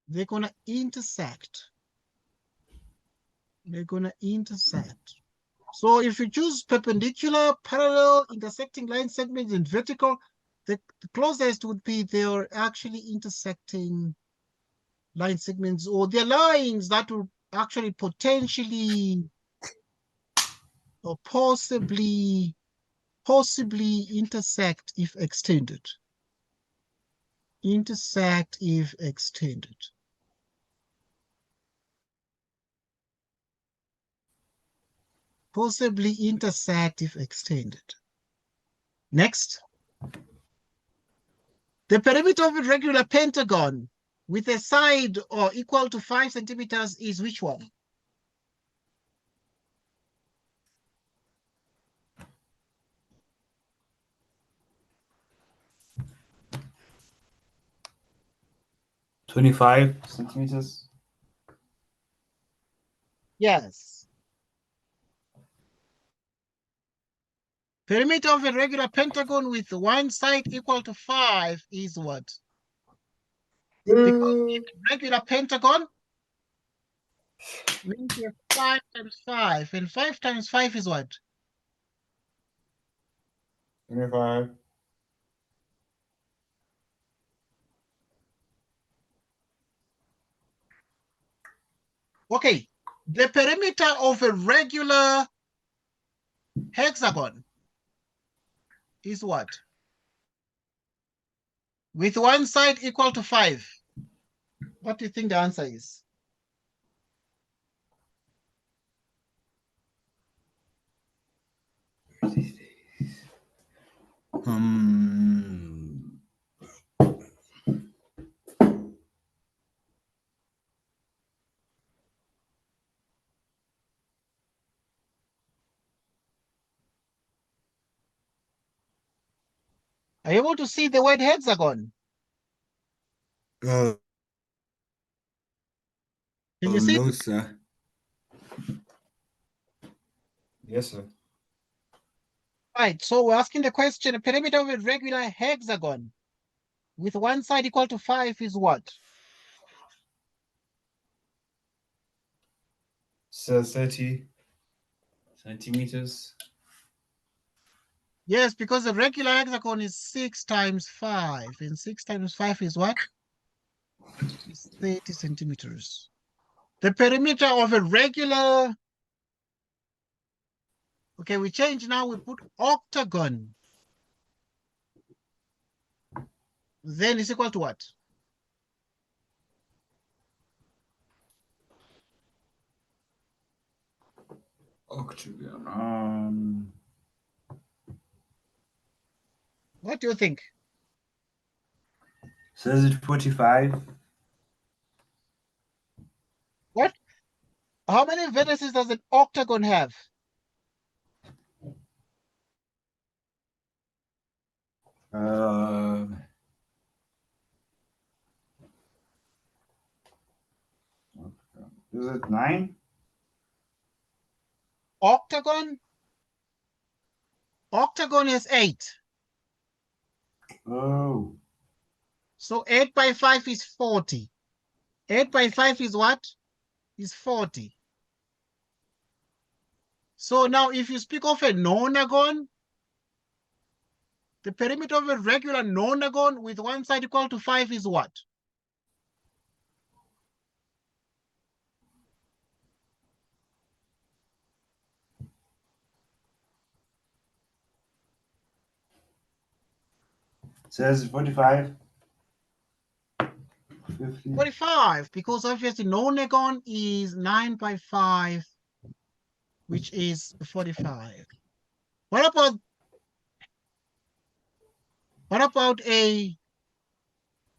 They're going to intersect. They're going to intersect. So if you choose perpendicular, parallel, intersecting line segments, and vertical, the closest would be they're actually intersecting line segments, or they're lines that will actually potentially or possibly intersect if extended. Intersect if extended. Possibly intersect if extended. Next. The perimeter of a regular pentagon with a side or equal to 5 centimeters is which one? $25 centimeters. Yes. Perimeter of a regular pentagon with one side equal to 5 is what? Because regular pentagon means you have 5 times 5, and 5 times 5 is what? 25. Okay, the perimeter of a regular hexagon is what? With one side equal to 5. What do you think the answer is? Um, Are you able to see the word hexagon? uh, Can you see? no, sir. Yes, sir. Right, so we're asking the question, the perimeter of a regular hexagon with one side equal to 5 is what? So 30 centimeters. Yes, because the regular hexagon is 6 times 5, and 6 times 5 is what? It's 30 centimeters. The perimeter of a regular, okay, we change now, we put octagon. Then it's equal to what? Octagon. What do you think? So is it 45? What? How many vertices does an octagon have? Uh, is it 9? Octagon? Octagon is 8. Oh, So 8 by 5 is 40. 8 by 5 is what? Is 40. So now if you speak of a nonagon, the perimeter of a regular nonagon with one side equal to 5 is what? says 45. 50. 45, because obviously nonagon is 9 by 5, which is 45. What about a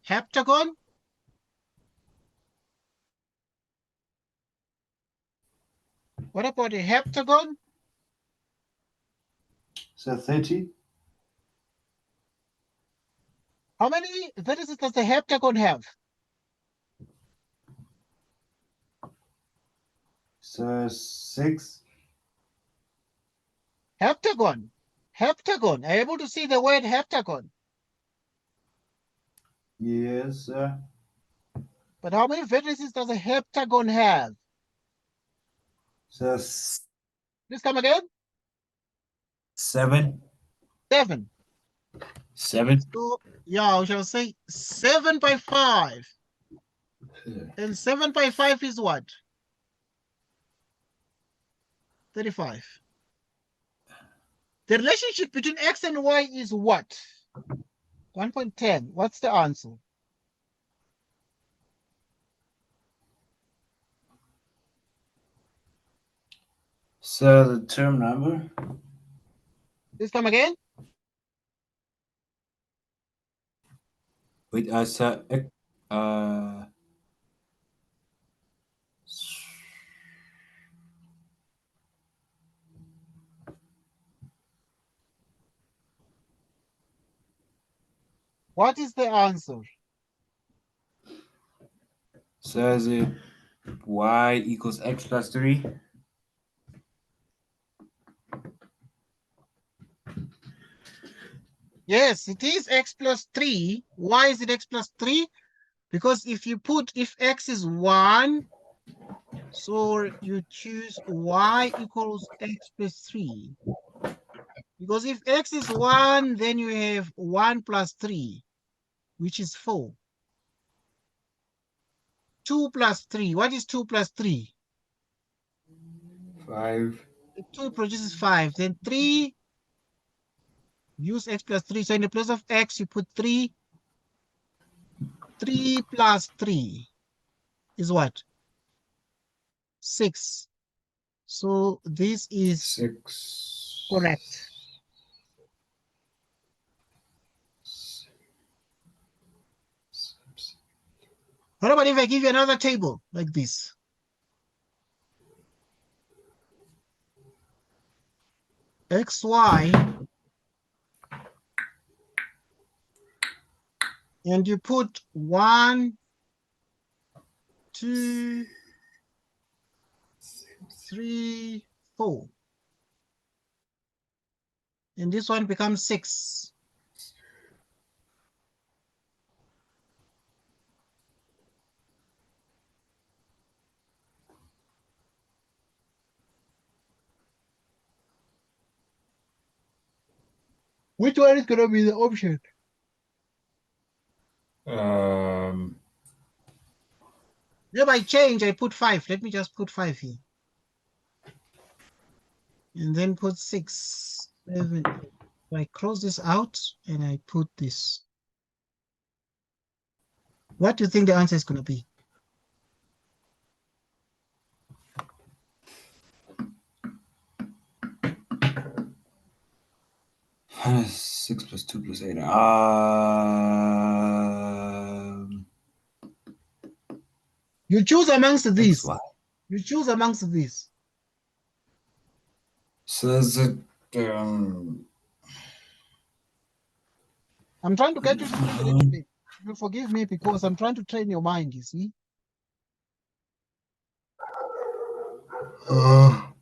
heptagon? What about a heptagon? So 30. How many vertices does the heptagon have? So 6. Heptagon. Heptagon. Are you able to see the word heptagon? Yes. But how many vertices does a heptagon have? So Please come again. 7. 7. 7. So, yeah, we shall say 7 by 5. And 7 by 5 is what? 35. The relationship between x and y is what? 1.10. What's the answer? So the term number. Please come again. Wait, so What is the answer? says it y equals x plus 3. Yes, it is x plus 3. Why is it x plus 3? Because if x is 1, so you choose y equals x plus 3. Because if x is 1, then you have 1 plus 3, which is 4. 2 plus 3. What is 2 plus 3? 5. 2 produces 5. Then 3, use x plus 3. So in the place of x, you put 3. 3 plus 3 is what? 6. So this is 6. correct. What about if I give you another table like this? XY, and you put 1, 2, 3, 4. And this one becomes 6. Which one is going to be the option? If I change, I put 5. Let me just put 5 here. And then put 6, 7, 8. So I close this out and I put this. What do you think the answer is going to be? Six plus 2 plus 8. You choose amongst these. XY. You choose amongst these. So is it I'm trying to get you to think a little bit. You forgive me because I'm trying to train your mind, you see. Well,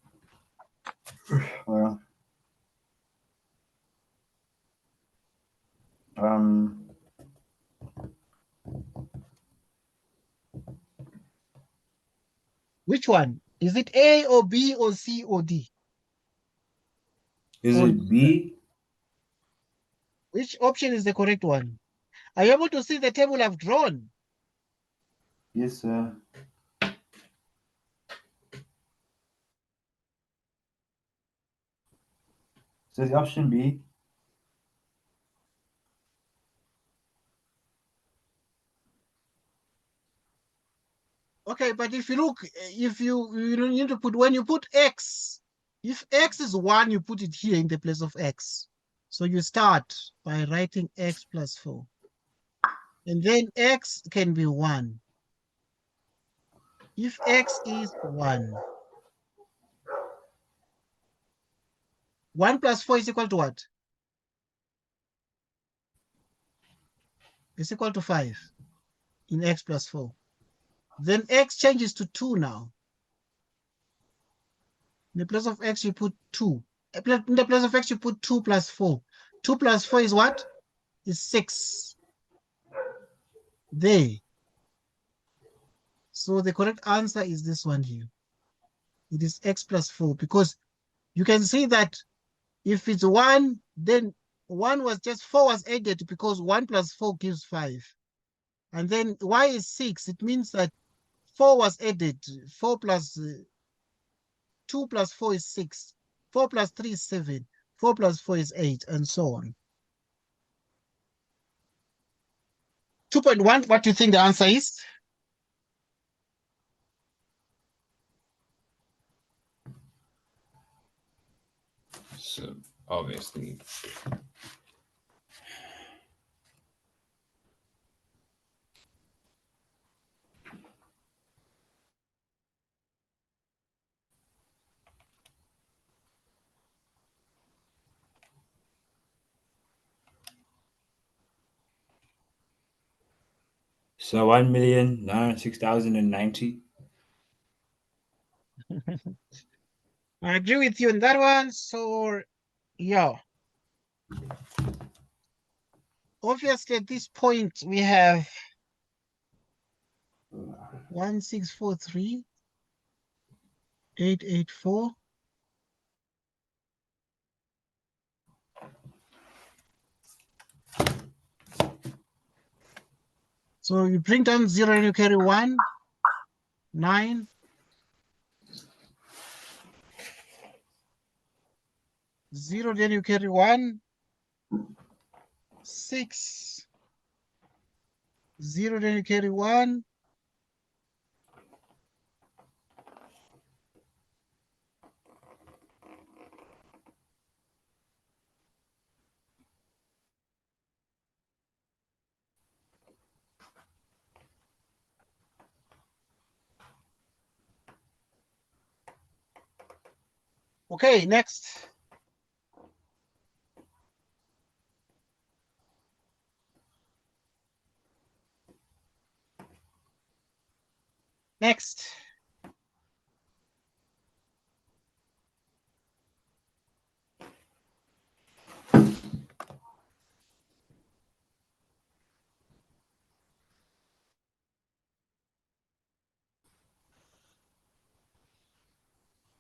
Which one? Is it A or B or C or D? Is it B? Which option is the correct one? Are you able to see the table I've drawn? Yes, sir. So the option B. Okay, but if you look, if you don't need to put, when you put X, if X is 1, you put it here in the place of X. So you start by writing X plus 4. And then X can be 1. If X is 1, 1 plus 4 is equal to what? It's equal to 5 in X plus 4. Then X changes to 2 now. In the place of X, you put 2. In the place of X, you put 2 plus 4. 2 plus 4 is what? Is 6. There. So the correct answer is this one here. It is X plus 4, because you can see that if it's 1, then 1 was just 4 was added because 1 plus 4 gives 5. And then Y is 6. It means that 4 was added. 4 plus 2 plus 4 is 6. 4 plus 3 is 7. 4 plus 4 is 8, and so on. 2.1, what do you think the answer is? So obviously. So 1,906,090. I agree with you on that one. So, yeah. Obviously, at this point, we have 1643, 884. So you bring down 0 and you carry 1, 9. 0, then you carry 1, 6. 0, then you carry 1. Okay, next. Next.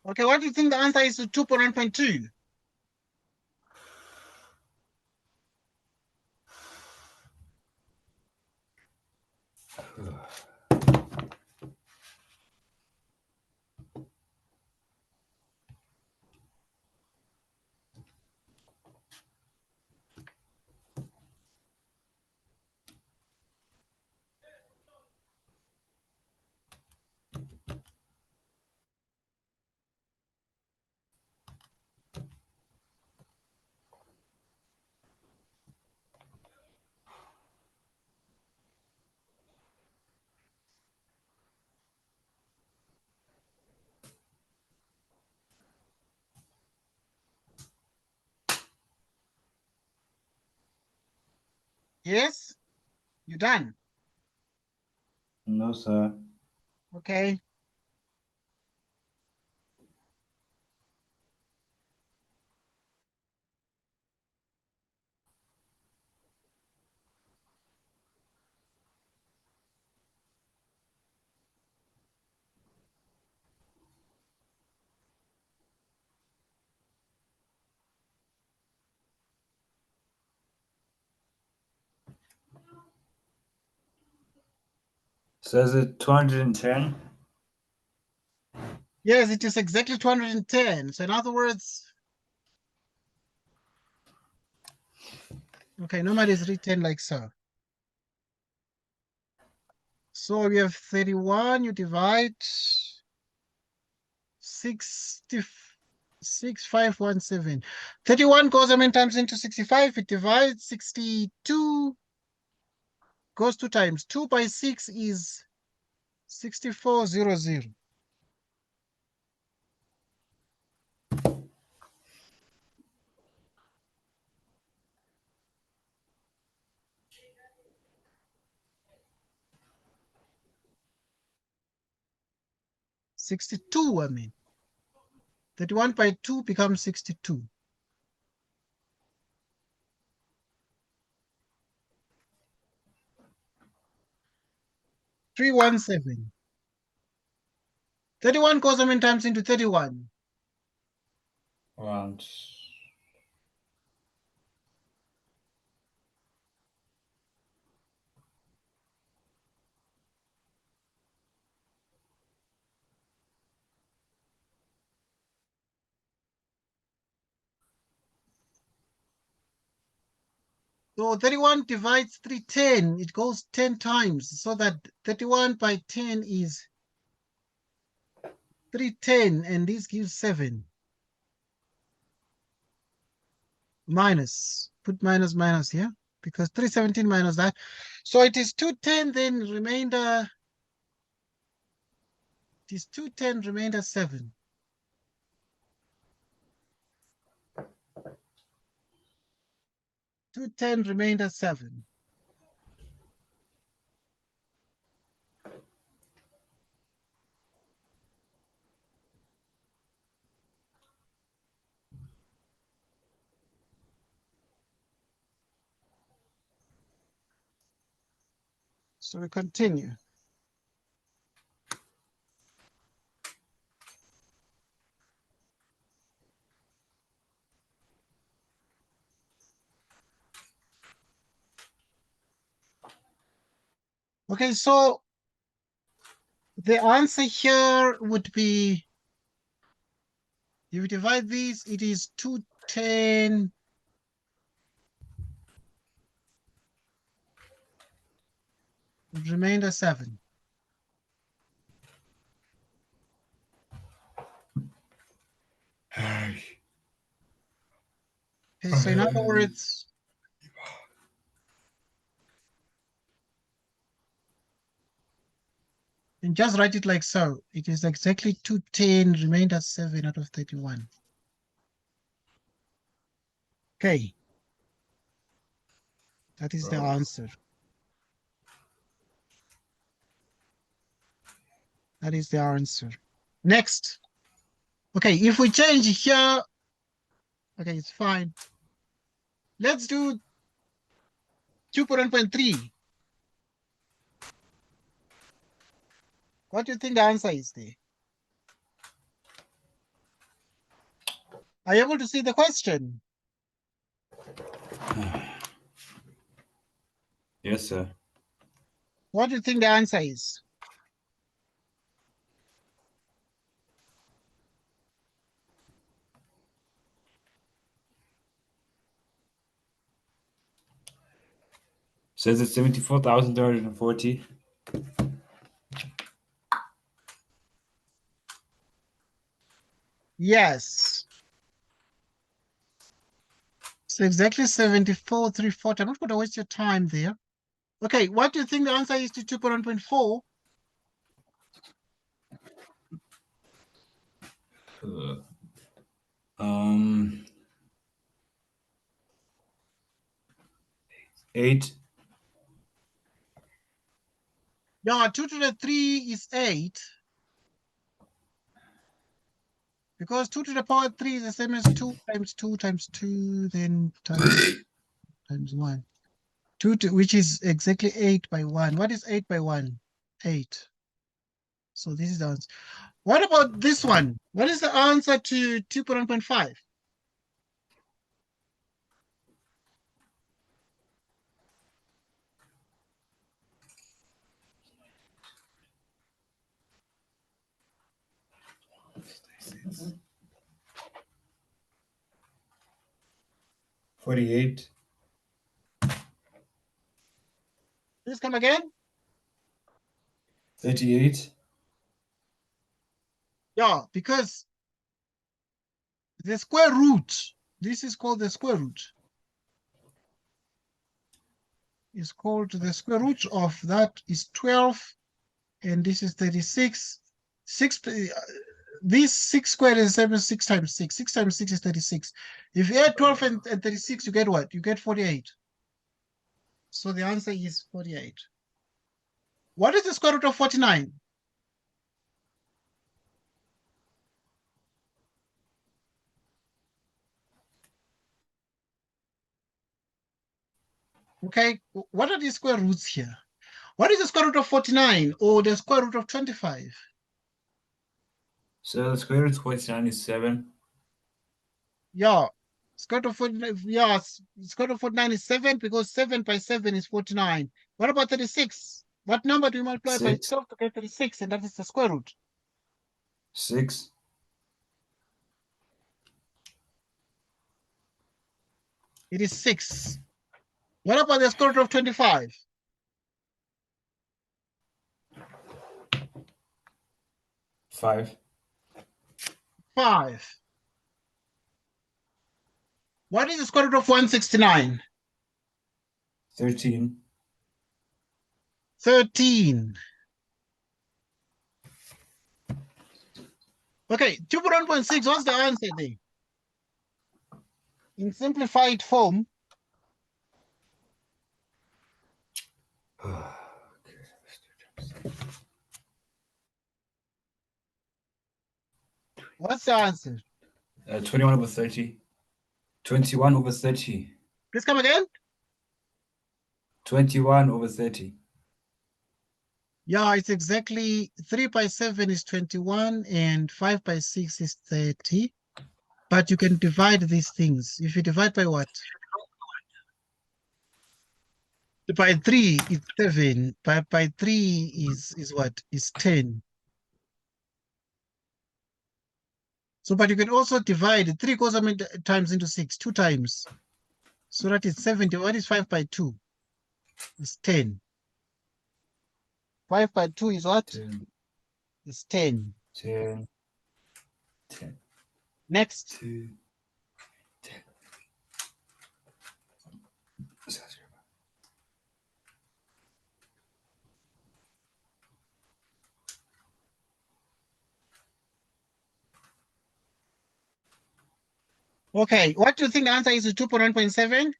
Okay, what do you think the answer is to 2.1.2? Yes? You done? No, sir. Okay. So is it 210? Yes, it is exactly 210. So in other words, okay, normally it's written like so. So we have 31, you divide 6517. 31 goes how many times into 65? It divides 62, goes 2 times. 2 by 6 is 6400. I mean. 31 by 2 becomes 62. 317. 31 goes how many times into 31? Around So 31 divides 310. It goes 10 times. So that 31 by 10 is 310, and this gives 7. Minus. Put minus minus here, because 317 minus that. So it is 210, then remainder. It is 210, remainder 7. Remainder 7. So we continue. Okay, so the answer here would be, if you divide these, it is 210 remainder 7. Okay, so in other words, and just write it like so. It is exactly 210 remainder 7 out of 31. Okay. That is the answer. That is the answer. Next. Okay, if we change here, okay, it's fine. Let's do 2.1.3. What do you think the answer is there? Are you able to see the question? Yes, sir. What do you think the answer is? Says it's 74,340. Yes. It's exactly 74,340. I'm not going to waste your time there. Okay, what do you think the answer is to 2.1.4? Um, 8. Yeah, 2 to the 3 is 8. Because 2 to the power 3 is the same as 2 times 2 times 2, then times 1. 2 to, which is exactly 8 by 1. What is 8 by 1? 8. So this is the answer. What about this one? What is the answer to 2.1.5? 48. Please come again. 38. Yeah, because the square root, this is called the square root. Is called the square root of that is 12, and this is 36. This 6 squared is 6 times 6. 6 times 6 is 36. If you add 12 and 36, you get what? You get 48. So the answer is 48. What is the square root of 49? Okay, what are the square roots here? What is the square root of 49 or the square root of 25? So the square root of 49 is 7. Yeah, square root of 49, yeah, square root of 49 is 7 because 7 by 7 is 49. What about 36? What number do you multiply by 6. 12 to get 36? And that is the square root. 6. It is 6. What about the square root of 25? 5. 5. What is the square root of 169? 13. 13. Okay, 2.1.6, what's the answer there? In simplified form, what's the answer? 21 over 30. 21 over 30. Please come again. 21 over 30. Yeah, it's exactly 3 by 7 is 21 and 5 by 6 is 30. But you can divide these things. If you divide by what? By 3 it's 7. By 3 is what? Is 10. So, but you can also divide 3 goes how many times into 6? 2 times. So that is 70. What is 5 by 2? It's 10. 5 by 2 is what? 10. It's 10. 10. 10. Next. 2. 10. Okay, what do you think the answer is to 2.1.7?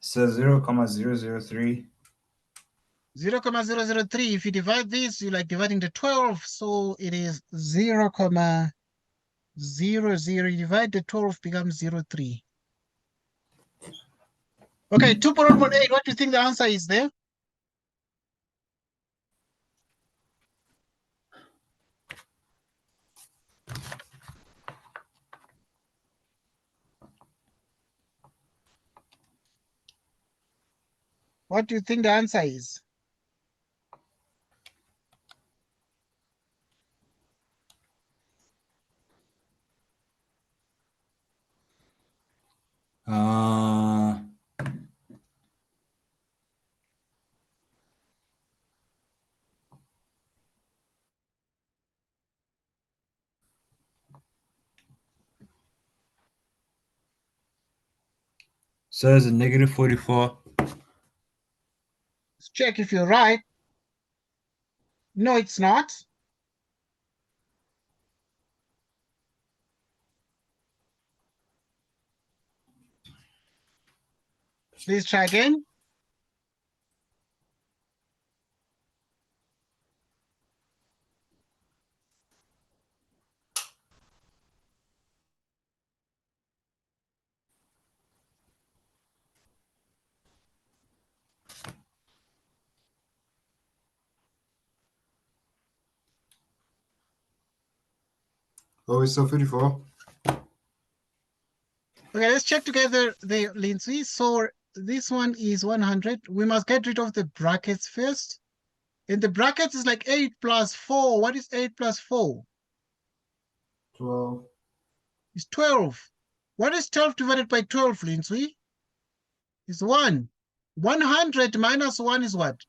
So 0,003. 0,003. If you divide this, you like dividing the 12. So it is 0,00. You divide the 12 becomes 0.3. Okay, 2.1.8. What do you think the answer is there? What do you think the answer is? Uh, so it's a negative 44. Let's check if you're right. No, it's not. Please try again. Oh, it's still 54. Okay, let's check together the Lindsay. So this one is 100. We must get rid of the brackets first. And the brackets is like 8 plus 4. What is 8 plus 4? 12. It's 12. What is 12 divided by 12, Lindsay? It's 1. 100 minus 1 is what?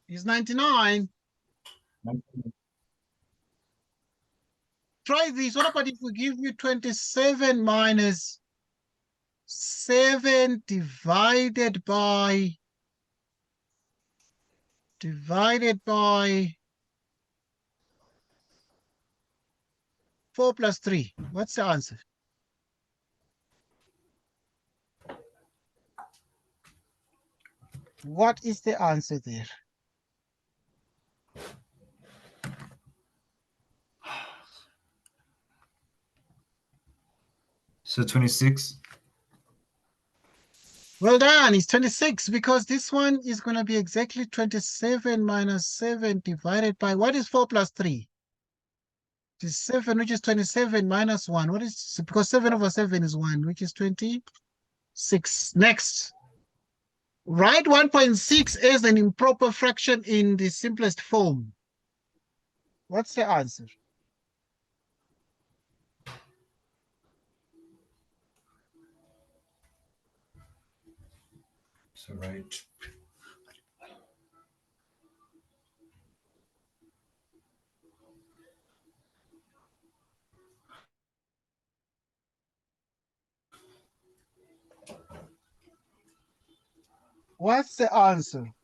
Is 99. 19. Try this. What about if we give you 27 minus 7 divided by 4 plus 3? What's the answer? What is the answer there? So 26. Well done. It's 26 because this one is going to be exactly 27 minus 7 divided by what is 4 plus 3? It is 7, which is 27 minus 1. What is, because 7 over 7 is 1, which is 26. Next. Write 1.6 as an improper fraction in the simplest form. What's the answer? So right. What's the answer?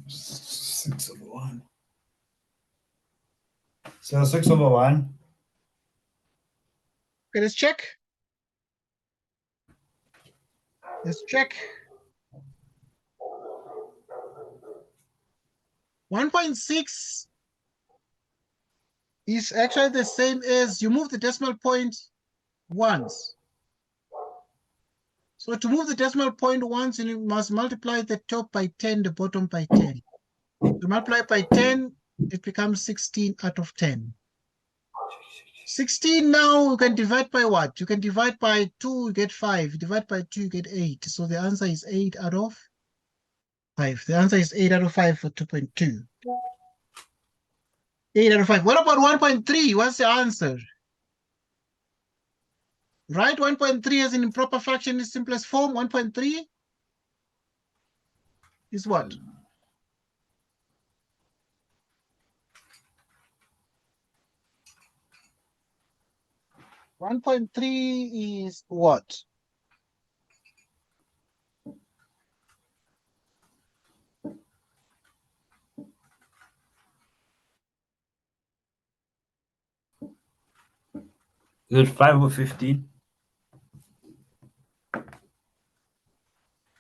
Six over 1. So 6 over 1. Okay, let's check. Let's check. 1.6 is actually the same as you move the decimal point once. So to move the decimal point once, you must multiply the top by 10, the bottom by 10. To multiply by 10, it becomes 16 out of 10. 16 now you can divide by what? You can divide by 2, you get 5. You divide by 2, you get 8. So the answer is 8 out of 5. The answer is 8 out of 5 for 2.2. 8 out of 5. What about 1.3? What's the answer? Write 1.3 as an improper fraction in its simplest form. 1.3 is what? 1.3 is what? Is it 5 over 15?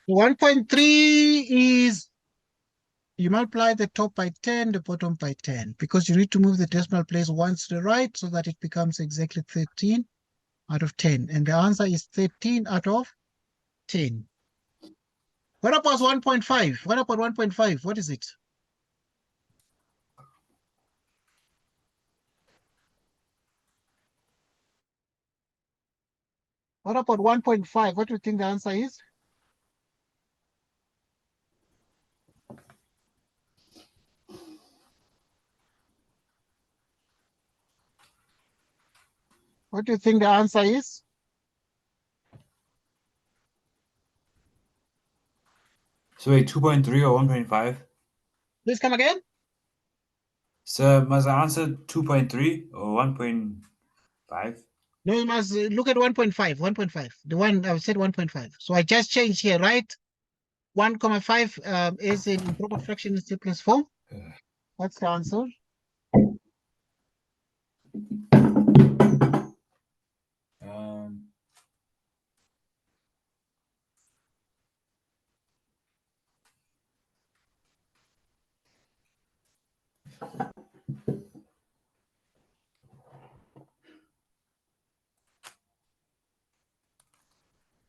1.3 is you multiply the top by 10, the bottom by 10, because you need to move the decimal place once to the right so that it becomes exactly 13 out of 10. And the answer is 13 out of 10. What about 1.5? What about 1.5? What is it? What about 1.5? What do you think the answer is? What do you think the answer is? So wait, 2.3 or 1.5? Please come again. So must I answer 2.3 or 1.5? No, you must look at 1.5, 1.5. The one I said 1.5. So I just changed here, right? 1,5 is in improper fraction is 3+4. That's the answer. Um,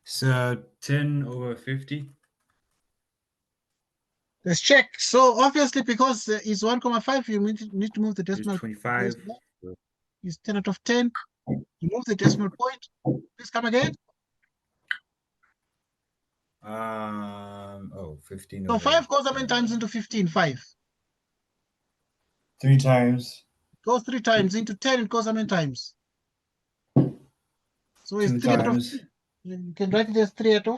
so 10/50. Let's check. So obviously, because it's 1,5, you need to move the Is decimal. 25. Is 10 out of 10. You move the decimal point. Please come again. Oh, 15 So over 5 goes how many times into 15? 5. 3 times. Goes 3 times into 10. It goes how many times? So it's 2 3 out of times. 2. You can write it as 3 out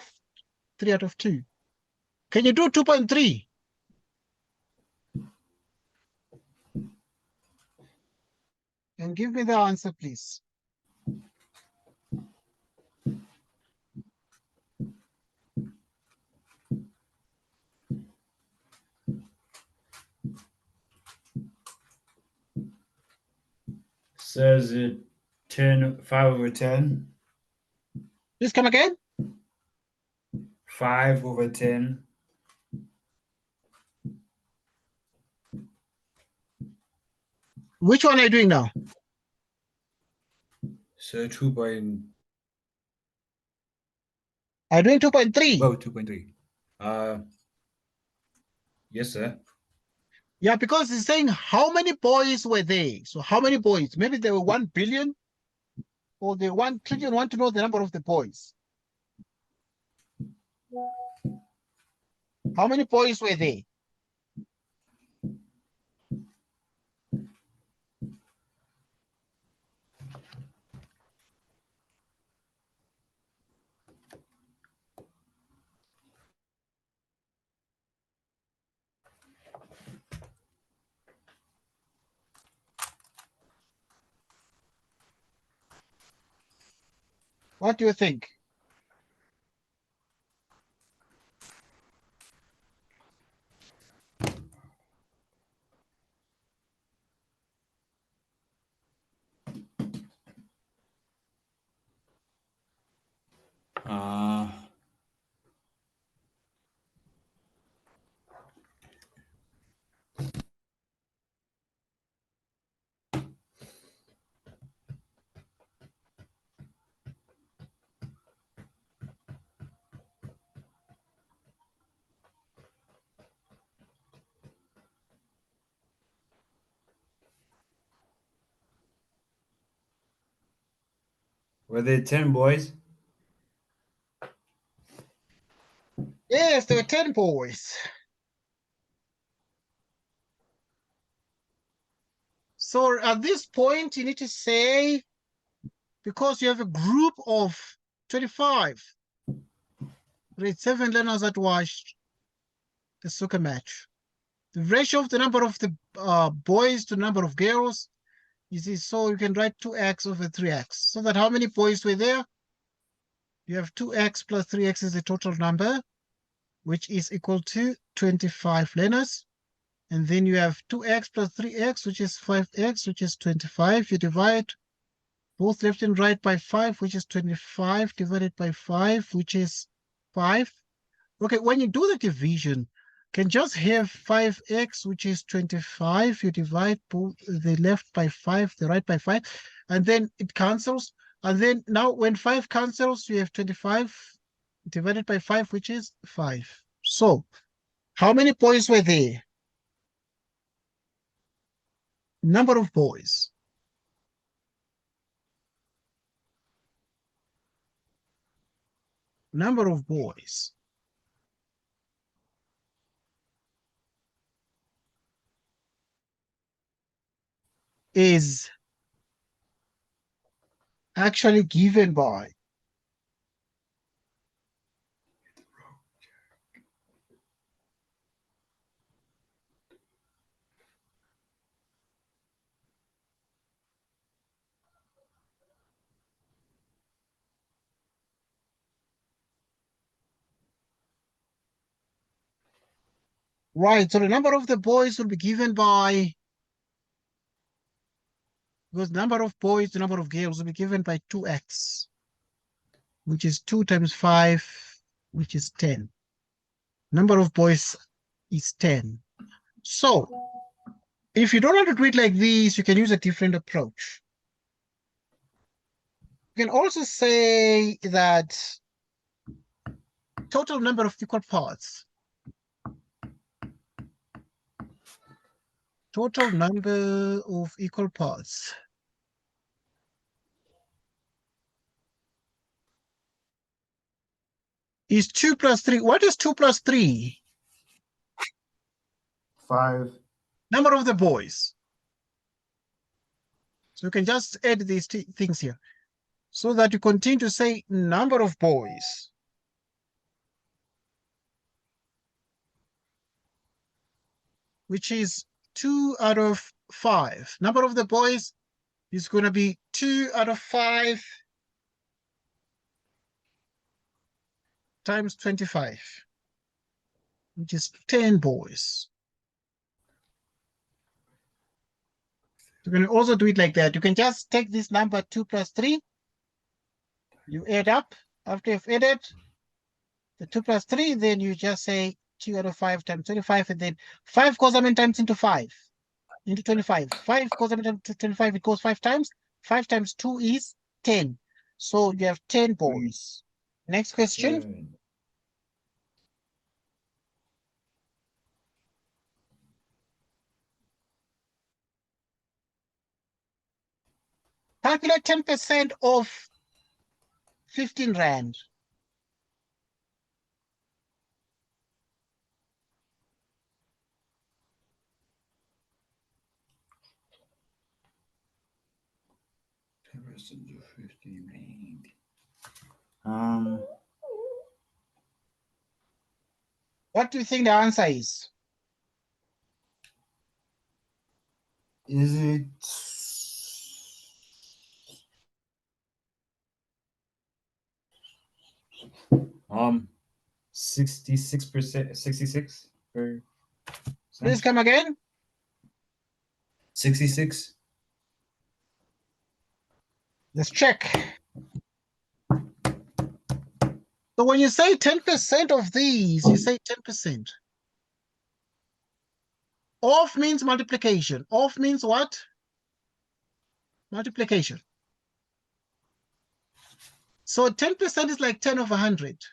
of 2. Can you do 2.3? And give me the answer, please. Says it 5/10. Please come again. 5/10. Which one are you doing now? So 2. Are you doing 2.3? Oh, 2.3. Yes, sir. Yeah, because it's saying how many boys were there. So how many boys? Maybe there were 1 billion or the 1 trillion want to know the number of the boys. How many boys were there? What do you think? Uh, were there 10 boys? Yes, there were 10 boys. So at this point, you need to say, because you have a group of 25 grade 7 learners that watched the soccer match. The ratio of the number of the boys to the number of girls, you see, so you can write 2x over 3x. So that how many boys were there? You have 2x plus 3x is the total number, which is equal to 25 learners. And then you have 2x plus 3x, which is 5x, which is 25. You divide both left and right by 5, which is 25 divided by 5, which is 5. Okay, when you do the division, can just have 5x, which is 25. You divide both the left by 5, the right by 5, and then it cancels. And then now when 5 cancels, you have 25 divided by 5, which is 5. So how many boys were there? Number of boys. Number of boys. Is actually given by Right, so the number of the boys will be given by, because number of boys, the number of girls will be given by 2x, which is 2 times 5, which is 10. Number of boys is 10. So if you don't want to do it like this, you can use a different approach. You can also say that total number of equal parts. Total number of equal parts is 2 plus 3. What is 2 plus 3? 5. Number of the boys. So you can just add these things here so that you continue to say number of boys. Which is 2 out of 5. Number of the boys is going to be 2 out of 5 times 25, which is 10 boys. You can also do it like that. You can just take this number 2 plus 3. You add up. After you've added the 2 plus 3, then you just say 2 out of 5 times 25, and then 5 goes how many times into 5? Into 25. 5 goes how many times to 25? It goes 5 times. 5 times 2 is 10. So you have 10 boys. Next question. 7. Calculate 10% of 15 Rand. What do you think the answer is? Is it 66%, 66 per Please come again. 66. Let's check. So when you say 10% of these, you say 10%. Of means multiplication. Of means what? Multiplication. So 10% is like 10 of 100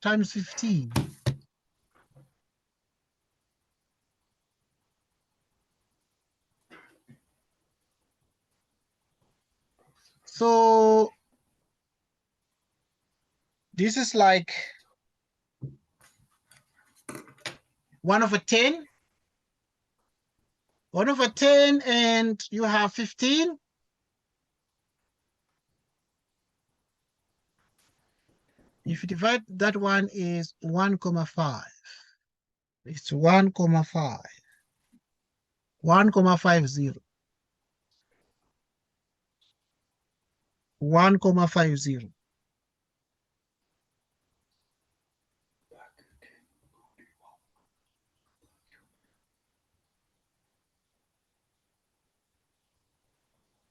times 15. So this is like 1 over 10. 1 over 10, and you have 15. If you divide, that one is 1,5. It's 1,5. 1,50. 1,50.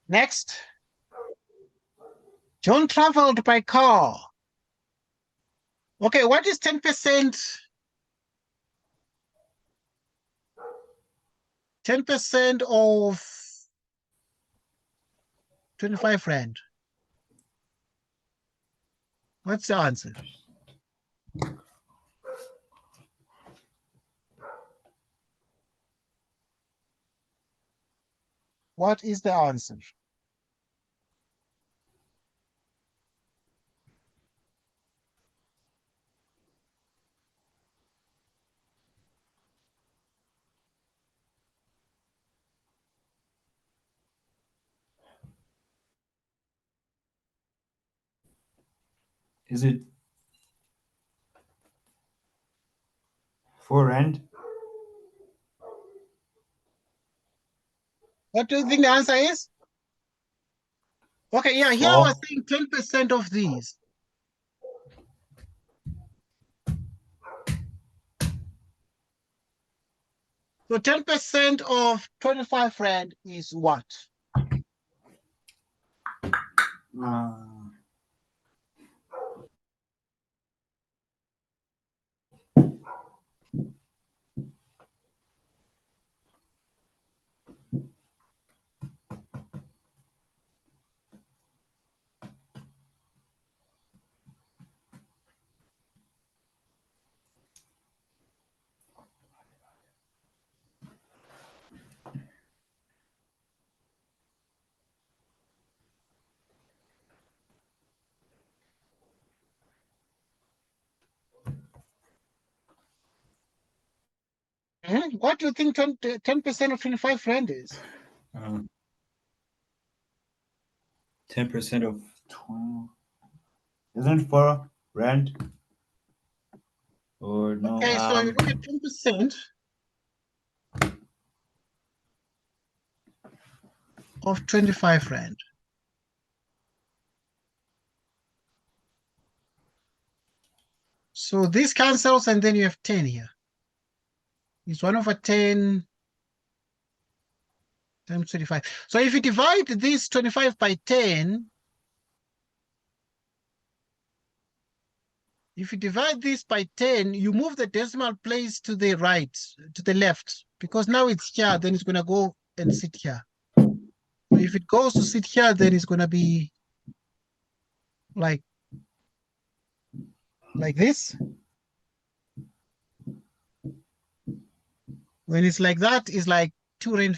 Next. John traveled by car. Okay, what is 10%? 10% of 25 Rand. What's the answer? What is the answer? Is it 4 Rand? What do you think the answer is? Okay, yeah, here I was saying 10% of these. So 10% of 25 Rand is what? What do you think 10% of 25 Rand is? 10% of 12. Isn't it 4 Rand? Or no? Okay, so you look at 10% of 25 Rand. So this cancels, and then you have 10 here. It's 1/10 times 25. So if you divide this 25 by 10, if you divide this by 10, you move the decimal place to the right, to the left, because now it's here, then it's going to go and sit here. So if it goes to sit here, then it's going to be like this. When it's like that, it's like 2.50 Rand.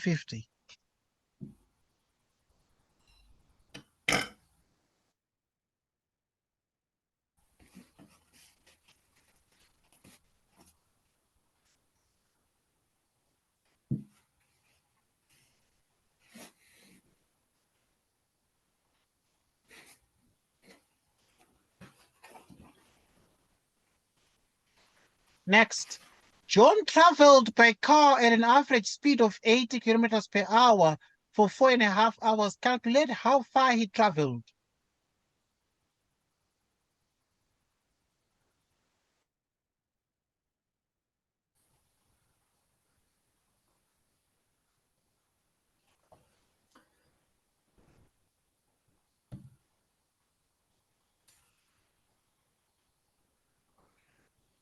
Next, John traveled by car at an average speed of 80 kilometers per hour for 4.5 hours. Calculate how far he traveled.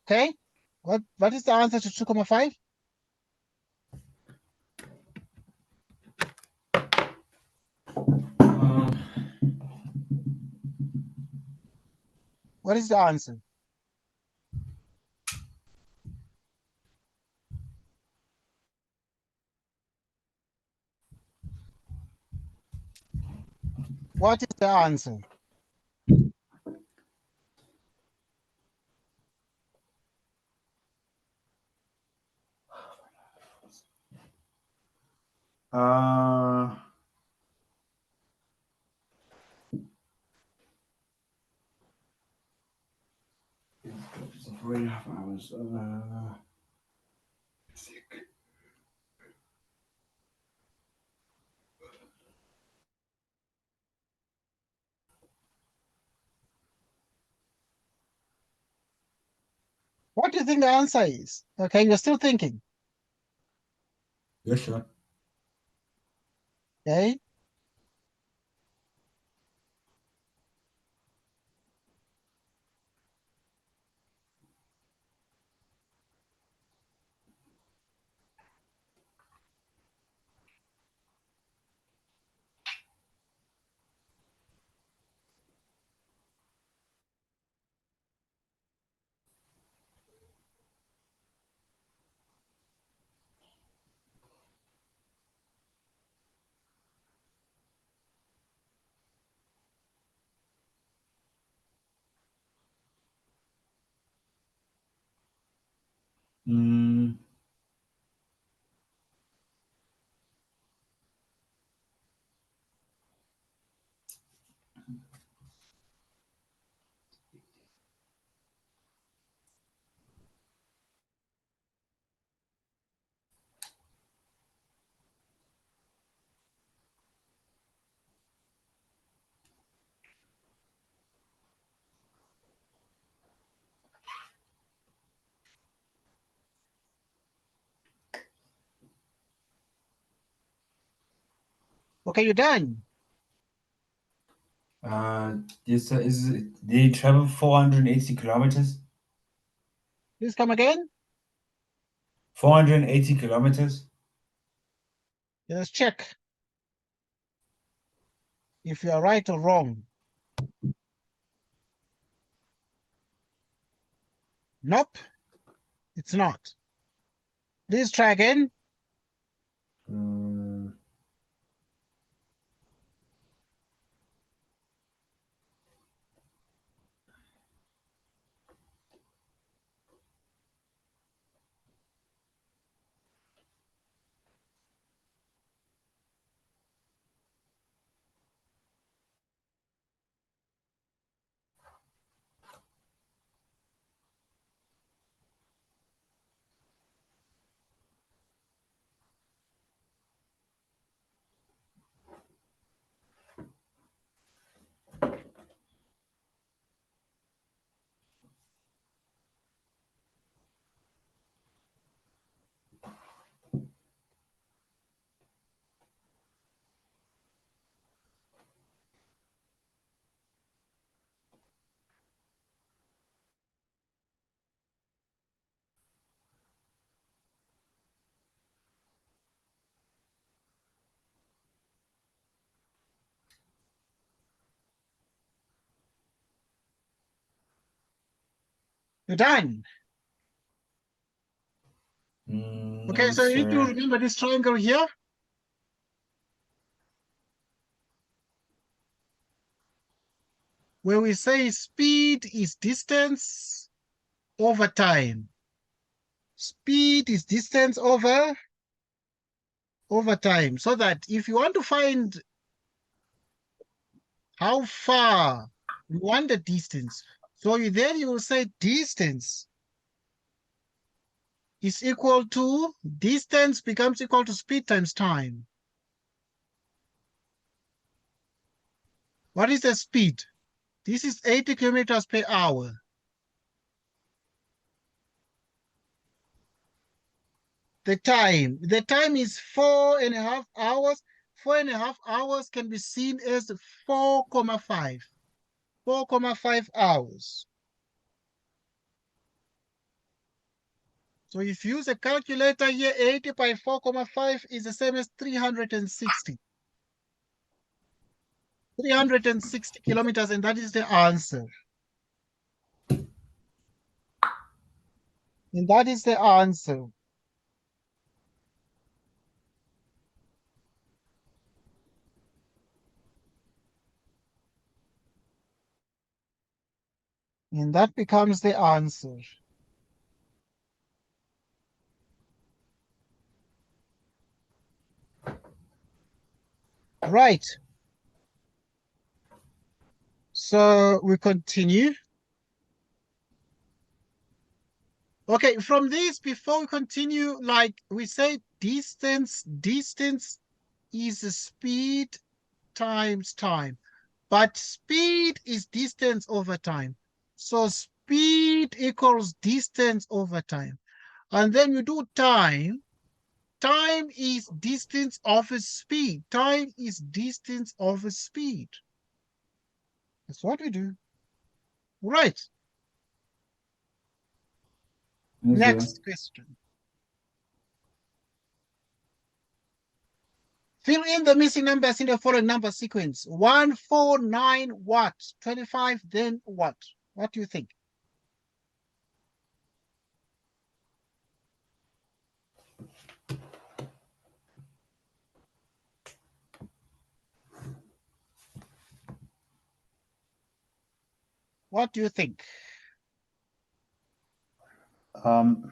Okay, what is the answer to 2.5? What is the answer? What is the answer? It's 4.5 hours. Sick. What do you think the answer is? Okay, you're still thinking. Yeah, sure. Okay. Mm. Okay, you're done. This they travel 480 kilometers. Please come again. 480 kilometers. Let's check if you are right or wrong. Nope, it's not. Please try again. Mm, You're done. Okay, no, so you need to sir. remember this triangle here. Where we say speed is distance over time. Speed is distance over time. So that if you want to find how far you want the distance, so then you will say distance is equal to, distance becomes equal to speed times time. What is the speed? This is 80 kilometers per hour. The time is 4.5 hours. 4.5 hours can be seen as 4,5. 4,5 hours. So if you use a calculator here, 80 by 4,5 is the same as 360. 360 kilometers, and that is the answer. And that is the answer. And that becomes the answer. Right. So we continue. Okay, from this, before we continue, like we say, distance is the speed times time. But speed is distance over time. So speed equals distance over time. And then you do time. Time is distance over speed. Time is distance over speed. That's what we do. Right. Yes, sir. Next question. Fill in the missing numbers in the following number sequence. 1, 4, 9, what? 25, then what? What do you think? What do you think? Um,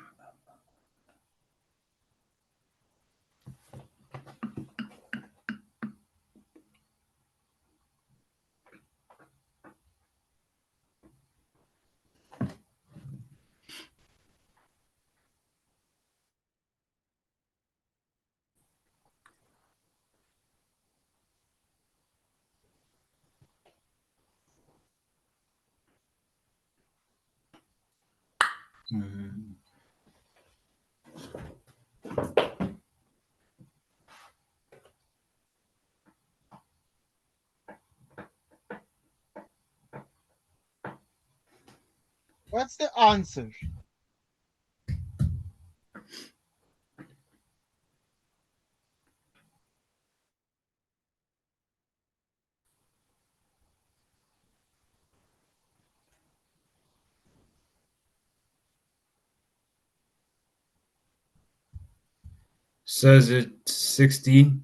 mm, What's the answer? Says it 16.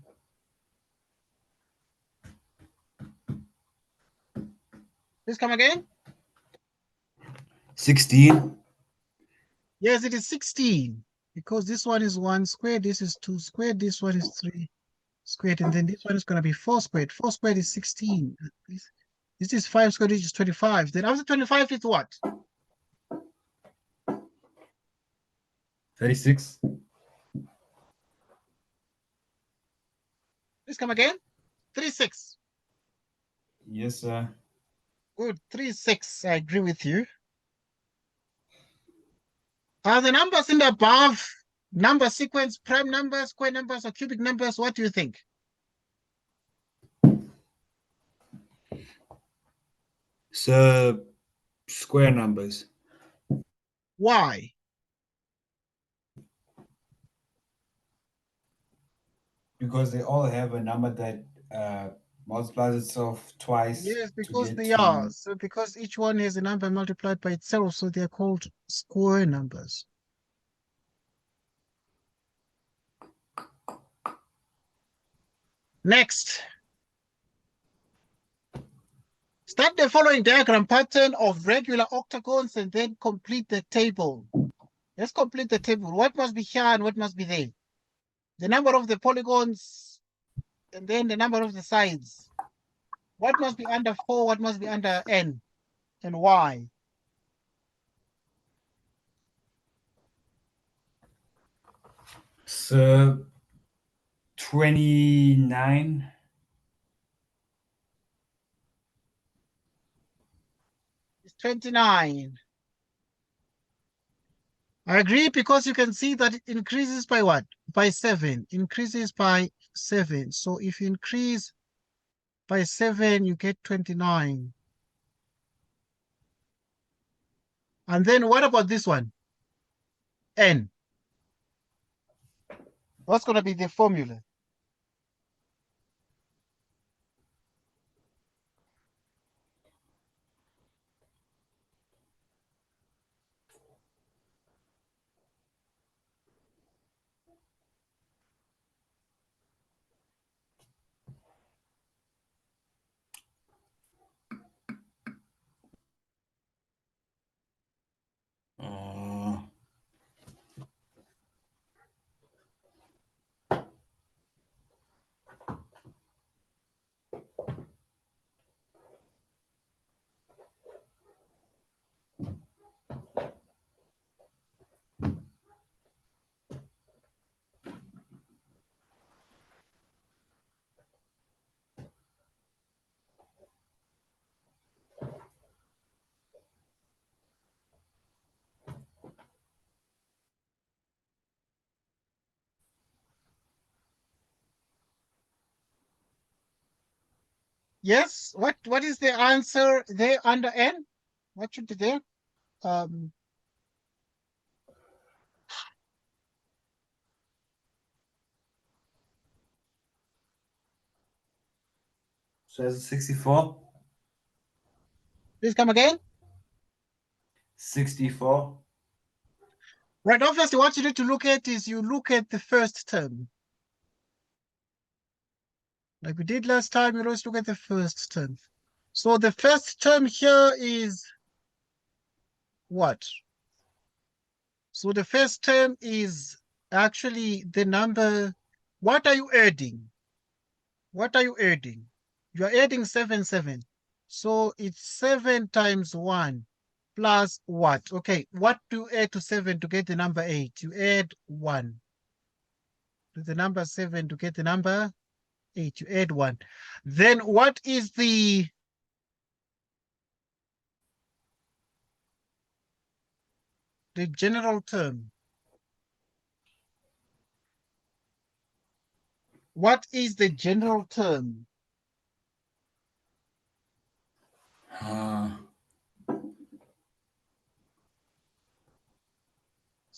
Please come again. 16. Yes, it is 16 because this one is 1 squared, this is 2 squared, this one is 3 squared, and then this one is going to be 4 squared. 4 squared is 16. This is 5 squared, which is 25. Then after 25, it's what? 36. Please come again. 36. Yes, sir. Good. 36. I agree with you. Are the numbers in the above number sequence prime numbers, square numbers, or cubic numbers? What do you think? So square numbers. Why? Because they all have a number that multiplies itself twice. Yes, to because get they to- are. So because each one has a number multiplied by itself, so they're called square numbers. Next. Start the following diagram pattern of regular octagons and then complete the table. Let's complete the table. What must be here and what must be there? The number of the polygons and then the number of the sides. What must be under 4? What must be under n? And why? So 29. It's 29. I agree because you can see that it increases by what? By 7. Increases by 7. So if you increase by 7, you get 29. And then what about this one? N. What's going to be the formula? Yes. What is the answer there under N? What should be there? So that's 64. Please come again. 64. Right. Obviously, what you need to look at is you look at the first term. Like we did last time, you always look at the first term. So the first term here is what? So the first term is actually the number. What are you adding? What are you adding? You are adding 7, 7. So it's 7 times 1 plus what? Okay, what do you add to 7 to get the number 8? You add 1 to the number 7 to get the number 8. You add 1. Then what is the general term? What is the general term?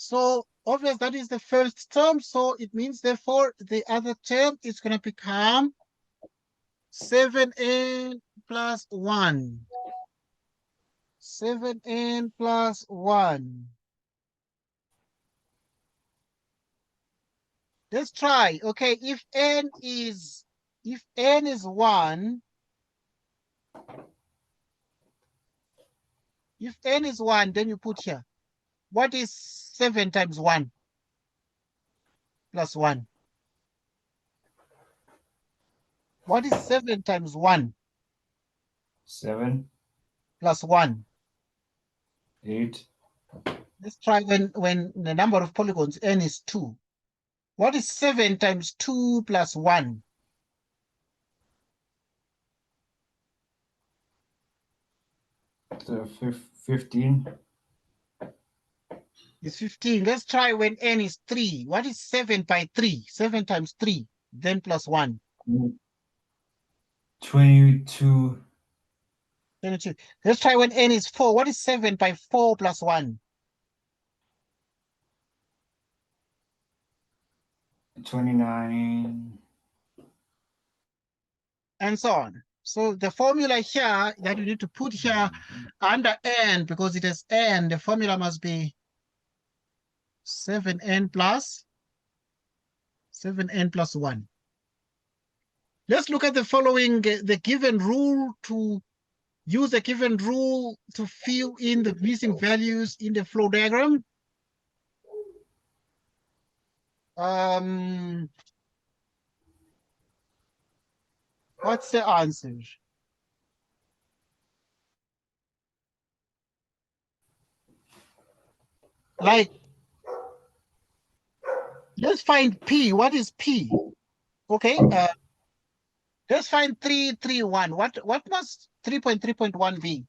So obviously that is the first term. So it means therefore the other term is going to become 7n plus 1. 7n plus 1. Let's try. Okay, if n is 1, if n is 1, then you put here. What is 7 times 1 plus 1? What is 7 times 1 7, plus 1? 8, Let's try when the number of polygons n is 2. What is 7 times 2 plus 1? the 15, It's 15. Let's try when n is 3. What is 7 by 3? 7 times 3, then plus 1. 22, 22. Let's try when n is 4. What is 7 by 4 plus 1? 29, And so on. So the formula here that you need to put here under n, because it is n, the formula must be 7n plus 1. Let's look at the following, the given rule to use the given rule to fill in the missing values in the flow diagram. What's the answer? Like, let's find P. What is P? Okay, let's find 331. What must 3.3.1 be?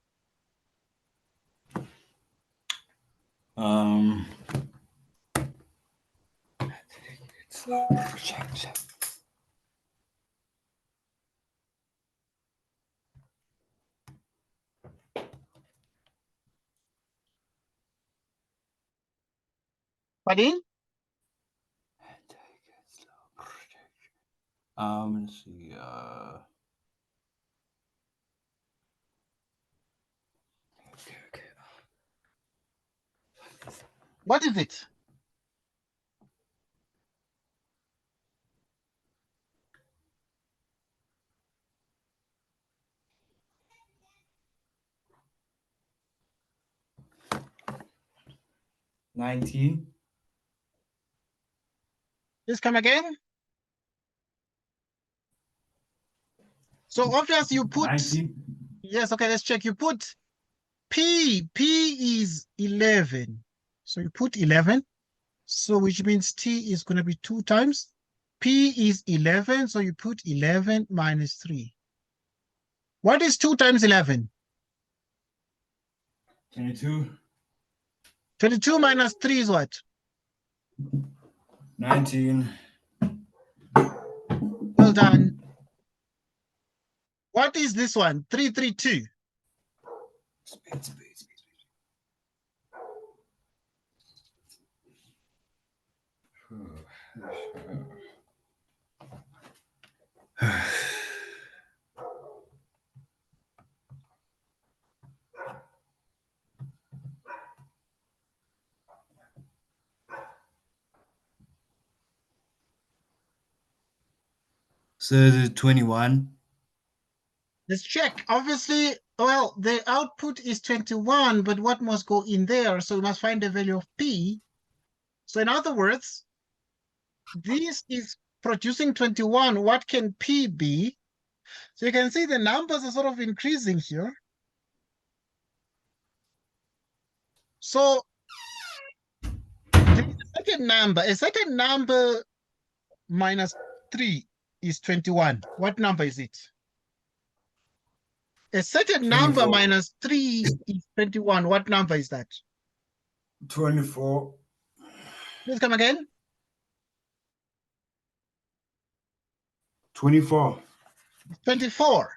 Pardon? let's see, okay. What is it? $19. Please come again. So obviously you put, 19. yes, okay, let's check. You put P is 11. So you put 11. So which means T is going to be 2 times. P is 11. So you put 11 minus 3. What is 2 times 11? 22. 22 minus 3 is what? 19. Well done. What is this one? 332. Speed. So the 21. Let's check. Obviously, well, the output is 21, but what must go in there? So we must find the value of P. So in other words, this is producing 21. What can P be? So you can see the numbers are sort of increasing here. So the second number minus 3 is 21. What number is it? A second number 24. minus 3 is 21. What number is that? 24. Please come again. 24. 24.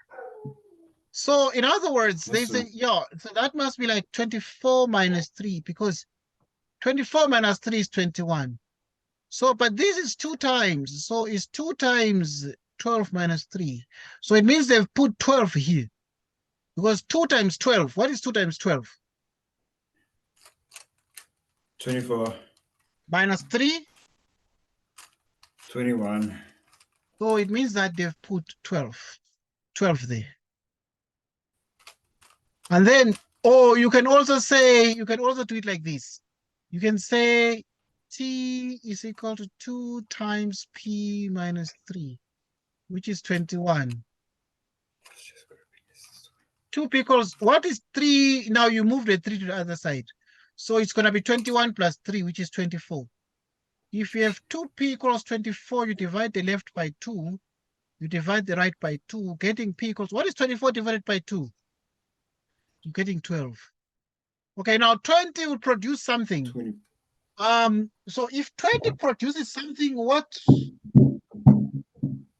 So in other words, Yes, they say, yeah, so that must be like 24 minus 3, because 24 minus 3 is 21. So, but this is 2 times. So it's 2 times 12 minus 3. So it means they've put 12 here. Because 2 times 12. What is 2 times 12? 24, Minus 3. 21. So it means that they've put 12. 12 there. And then, or you can also say, you can also do it like this. You can say T is equal to 2 times P minus 3, which is 21. 2P equals, what is 3? Now you move the 3 to the other side. So it's going to be 21 plus 3, which is 24. If you have 2P equals 24, you divide the left by 2. You divide the right by 2, getting P equals, what is 24 divided by 2? You're getting 12. Okay, now 20 will produce something. 20. So if 20 produces something, what?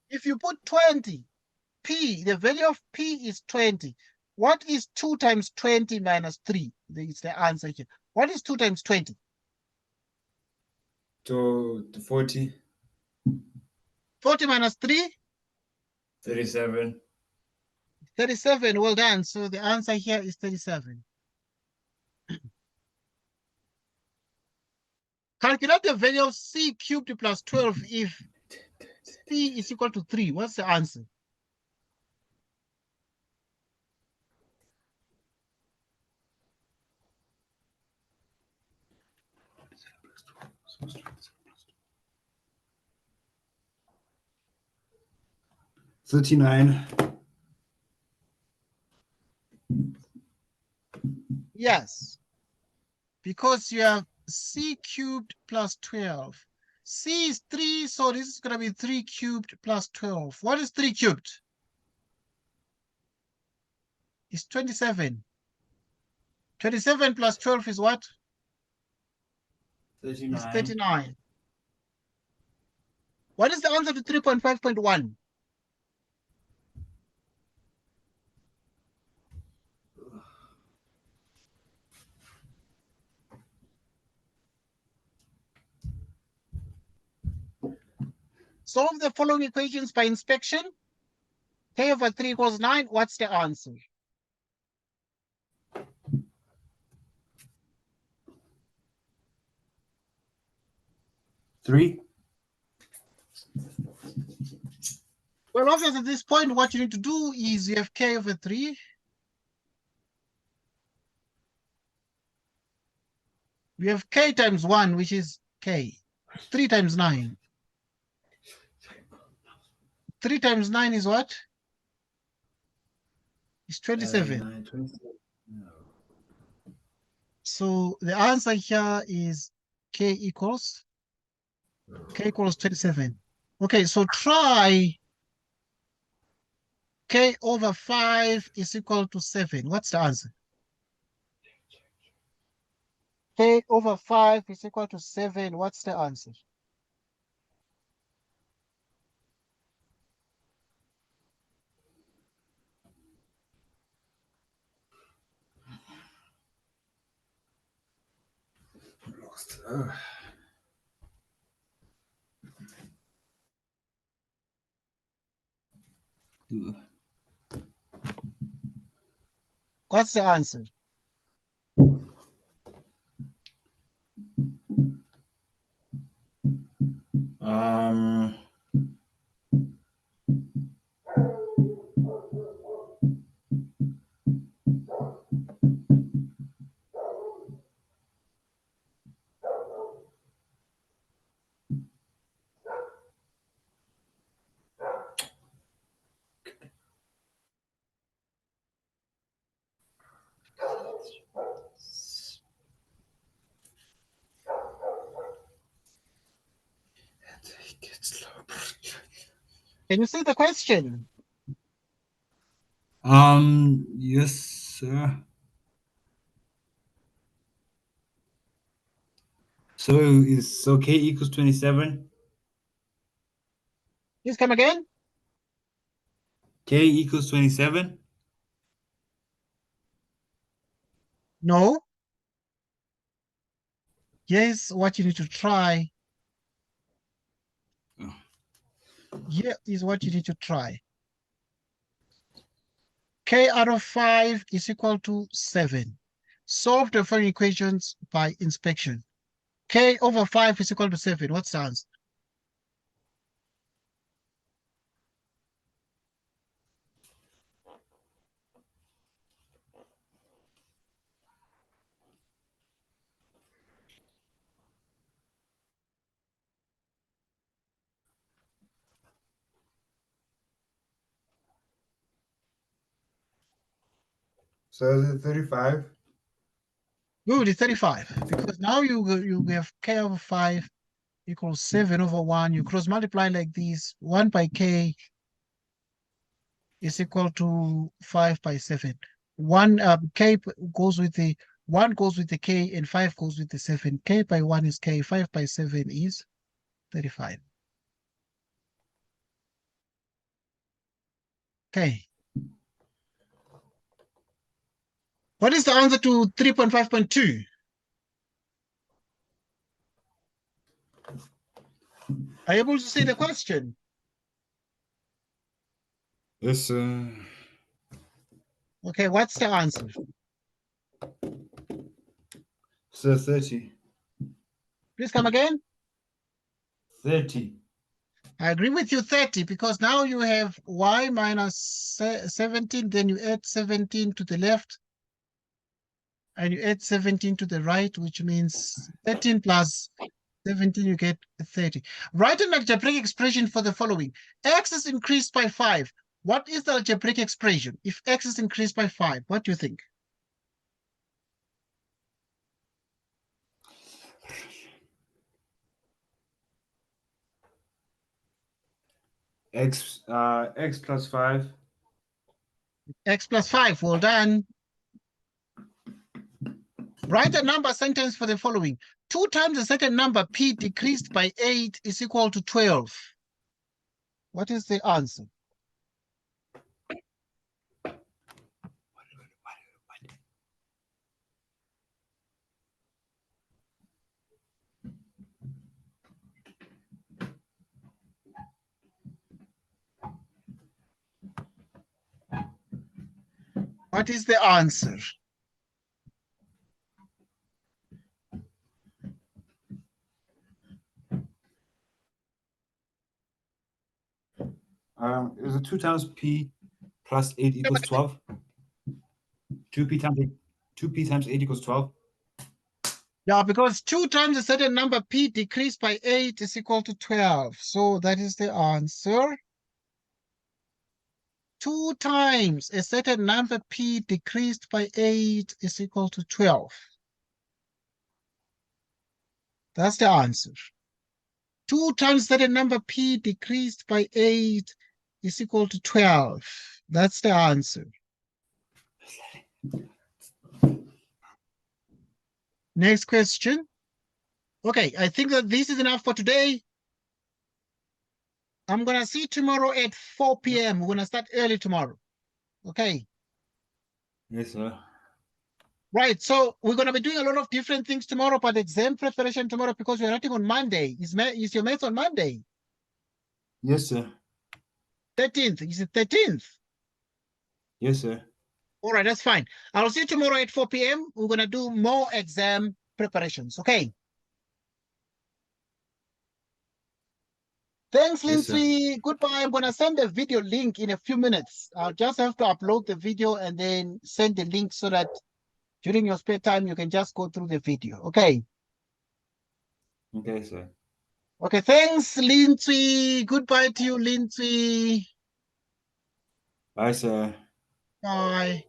If you put 20, P, the value of P is 20. What is 2 times 20 minus 3? It's the answer here. What is 2 times 20? To 40. 40 minus 3? 37. 37. Well done. So the answer here is 37. Calculate the value of C cubed plus 12 if C is equal to 3. What's the answer? $39. Yes. Because you have C cubed plus 12. C is 3, so this is going to be 3 cubed plus 12. What is 3 cubed? It's 27. 27 plus 12 is what? 39. It's 39. What is the answer to 3.5.1? Solve the following equations by inspection. K over 3 equals 9. What's the answer? $3. Well, obviously at this point, what you need to do is you have K over 3. We have K times 1, which is K. 3 times 9. 3 times 9 is what? It's 27. 27. So the answer here is K equals 27. Okay, so try K over 5 is equal to 7. What's the answer? K over 5 is equal to 7. What's the answer? Lost. What's the answer? Um, Can you see the question? yes, sir. So K equals 27. Please come again. K equals 27. No. Yes, what you need to try. Oh. Here is what you need to try. K out of 5 is equal to 7. Solve the following equations by inspection. K over 5 is equal to 7. What's the answer? So is it 35? Good, it's 35. Because now you have K over 5 equals 7 over 1. You cross multiply like this. 1 by K is equal to 5 by 7. K goes with the 1 goes with the K and 5 goes with the 7. K by 1 is K, 5 by 7 is 35. Okay. What is the answer to 3.5.2? Are you able to see the question? Yes, Okay, what's the answer? so 30. Please come again. 30. I agree with you, 30, because now you have y minus 17, then you add 17 to the left, and you add 17 to the right, which means 13 plus 17, you get 30. Write an algebraic expression for the following. X is increased by 5. What is the algebraic expression? If X is increased by 5, what do you think? X plus 5. X plus 5, well done. Write a number sentence for the following. 2 times a certain number, P decreased by 8 is equal to 12. What is the answer? What is the answer? Is it 2 times P plus 8 equals 12? 2P times 8, 2P times 8 equals 12? Yeah, because 2 times a certain number, P decreased by 8 is equal to 12. So that is the answer. 2 times a certain number, P decreased by 8 is equal to 12. That's the answer. 2 times a certain number, P decreased by 8 is equal to 12. That's the answer. Next question. Okay, I think that this is enough for today. I'm going to see you tomorrow at 4 p.m. We're going to start early tomorrow. Okay. Yes, sir. Right. So we're going to be doing a lot of different things tomorrow, but exam preparation tomorrow because we're writing on Monday. Is your maths on Monday? Yes, sir. 13th. Is it 13th? Yes, sir. All right, that's fine. I'll see you tomorrow at 4 p.m. We're going to do more exam preparations. Okay. Thanks, Yes, sir. Lindsay. Goodbye. I'm going to send a video link in a few minutes. I'll just have to upload the video and then send the link so that during your spare time, you can just go through the video. Okay. Okay, sir. Okay. Thanks, Lindsay. Goodbye to you, Lindsay. Bye, sir. Bye.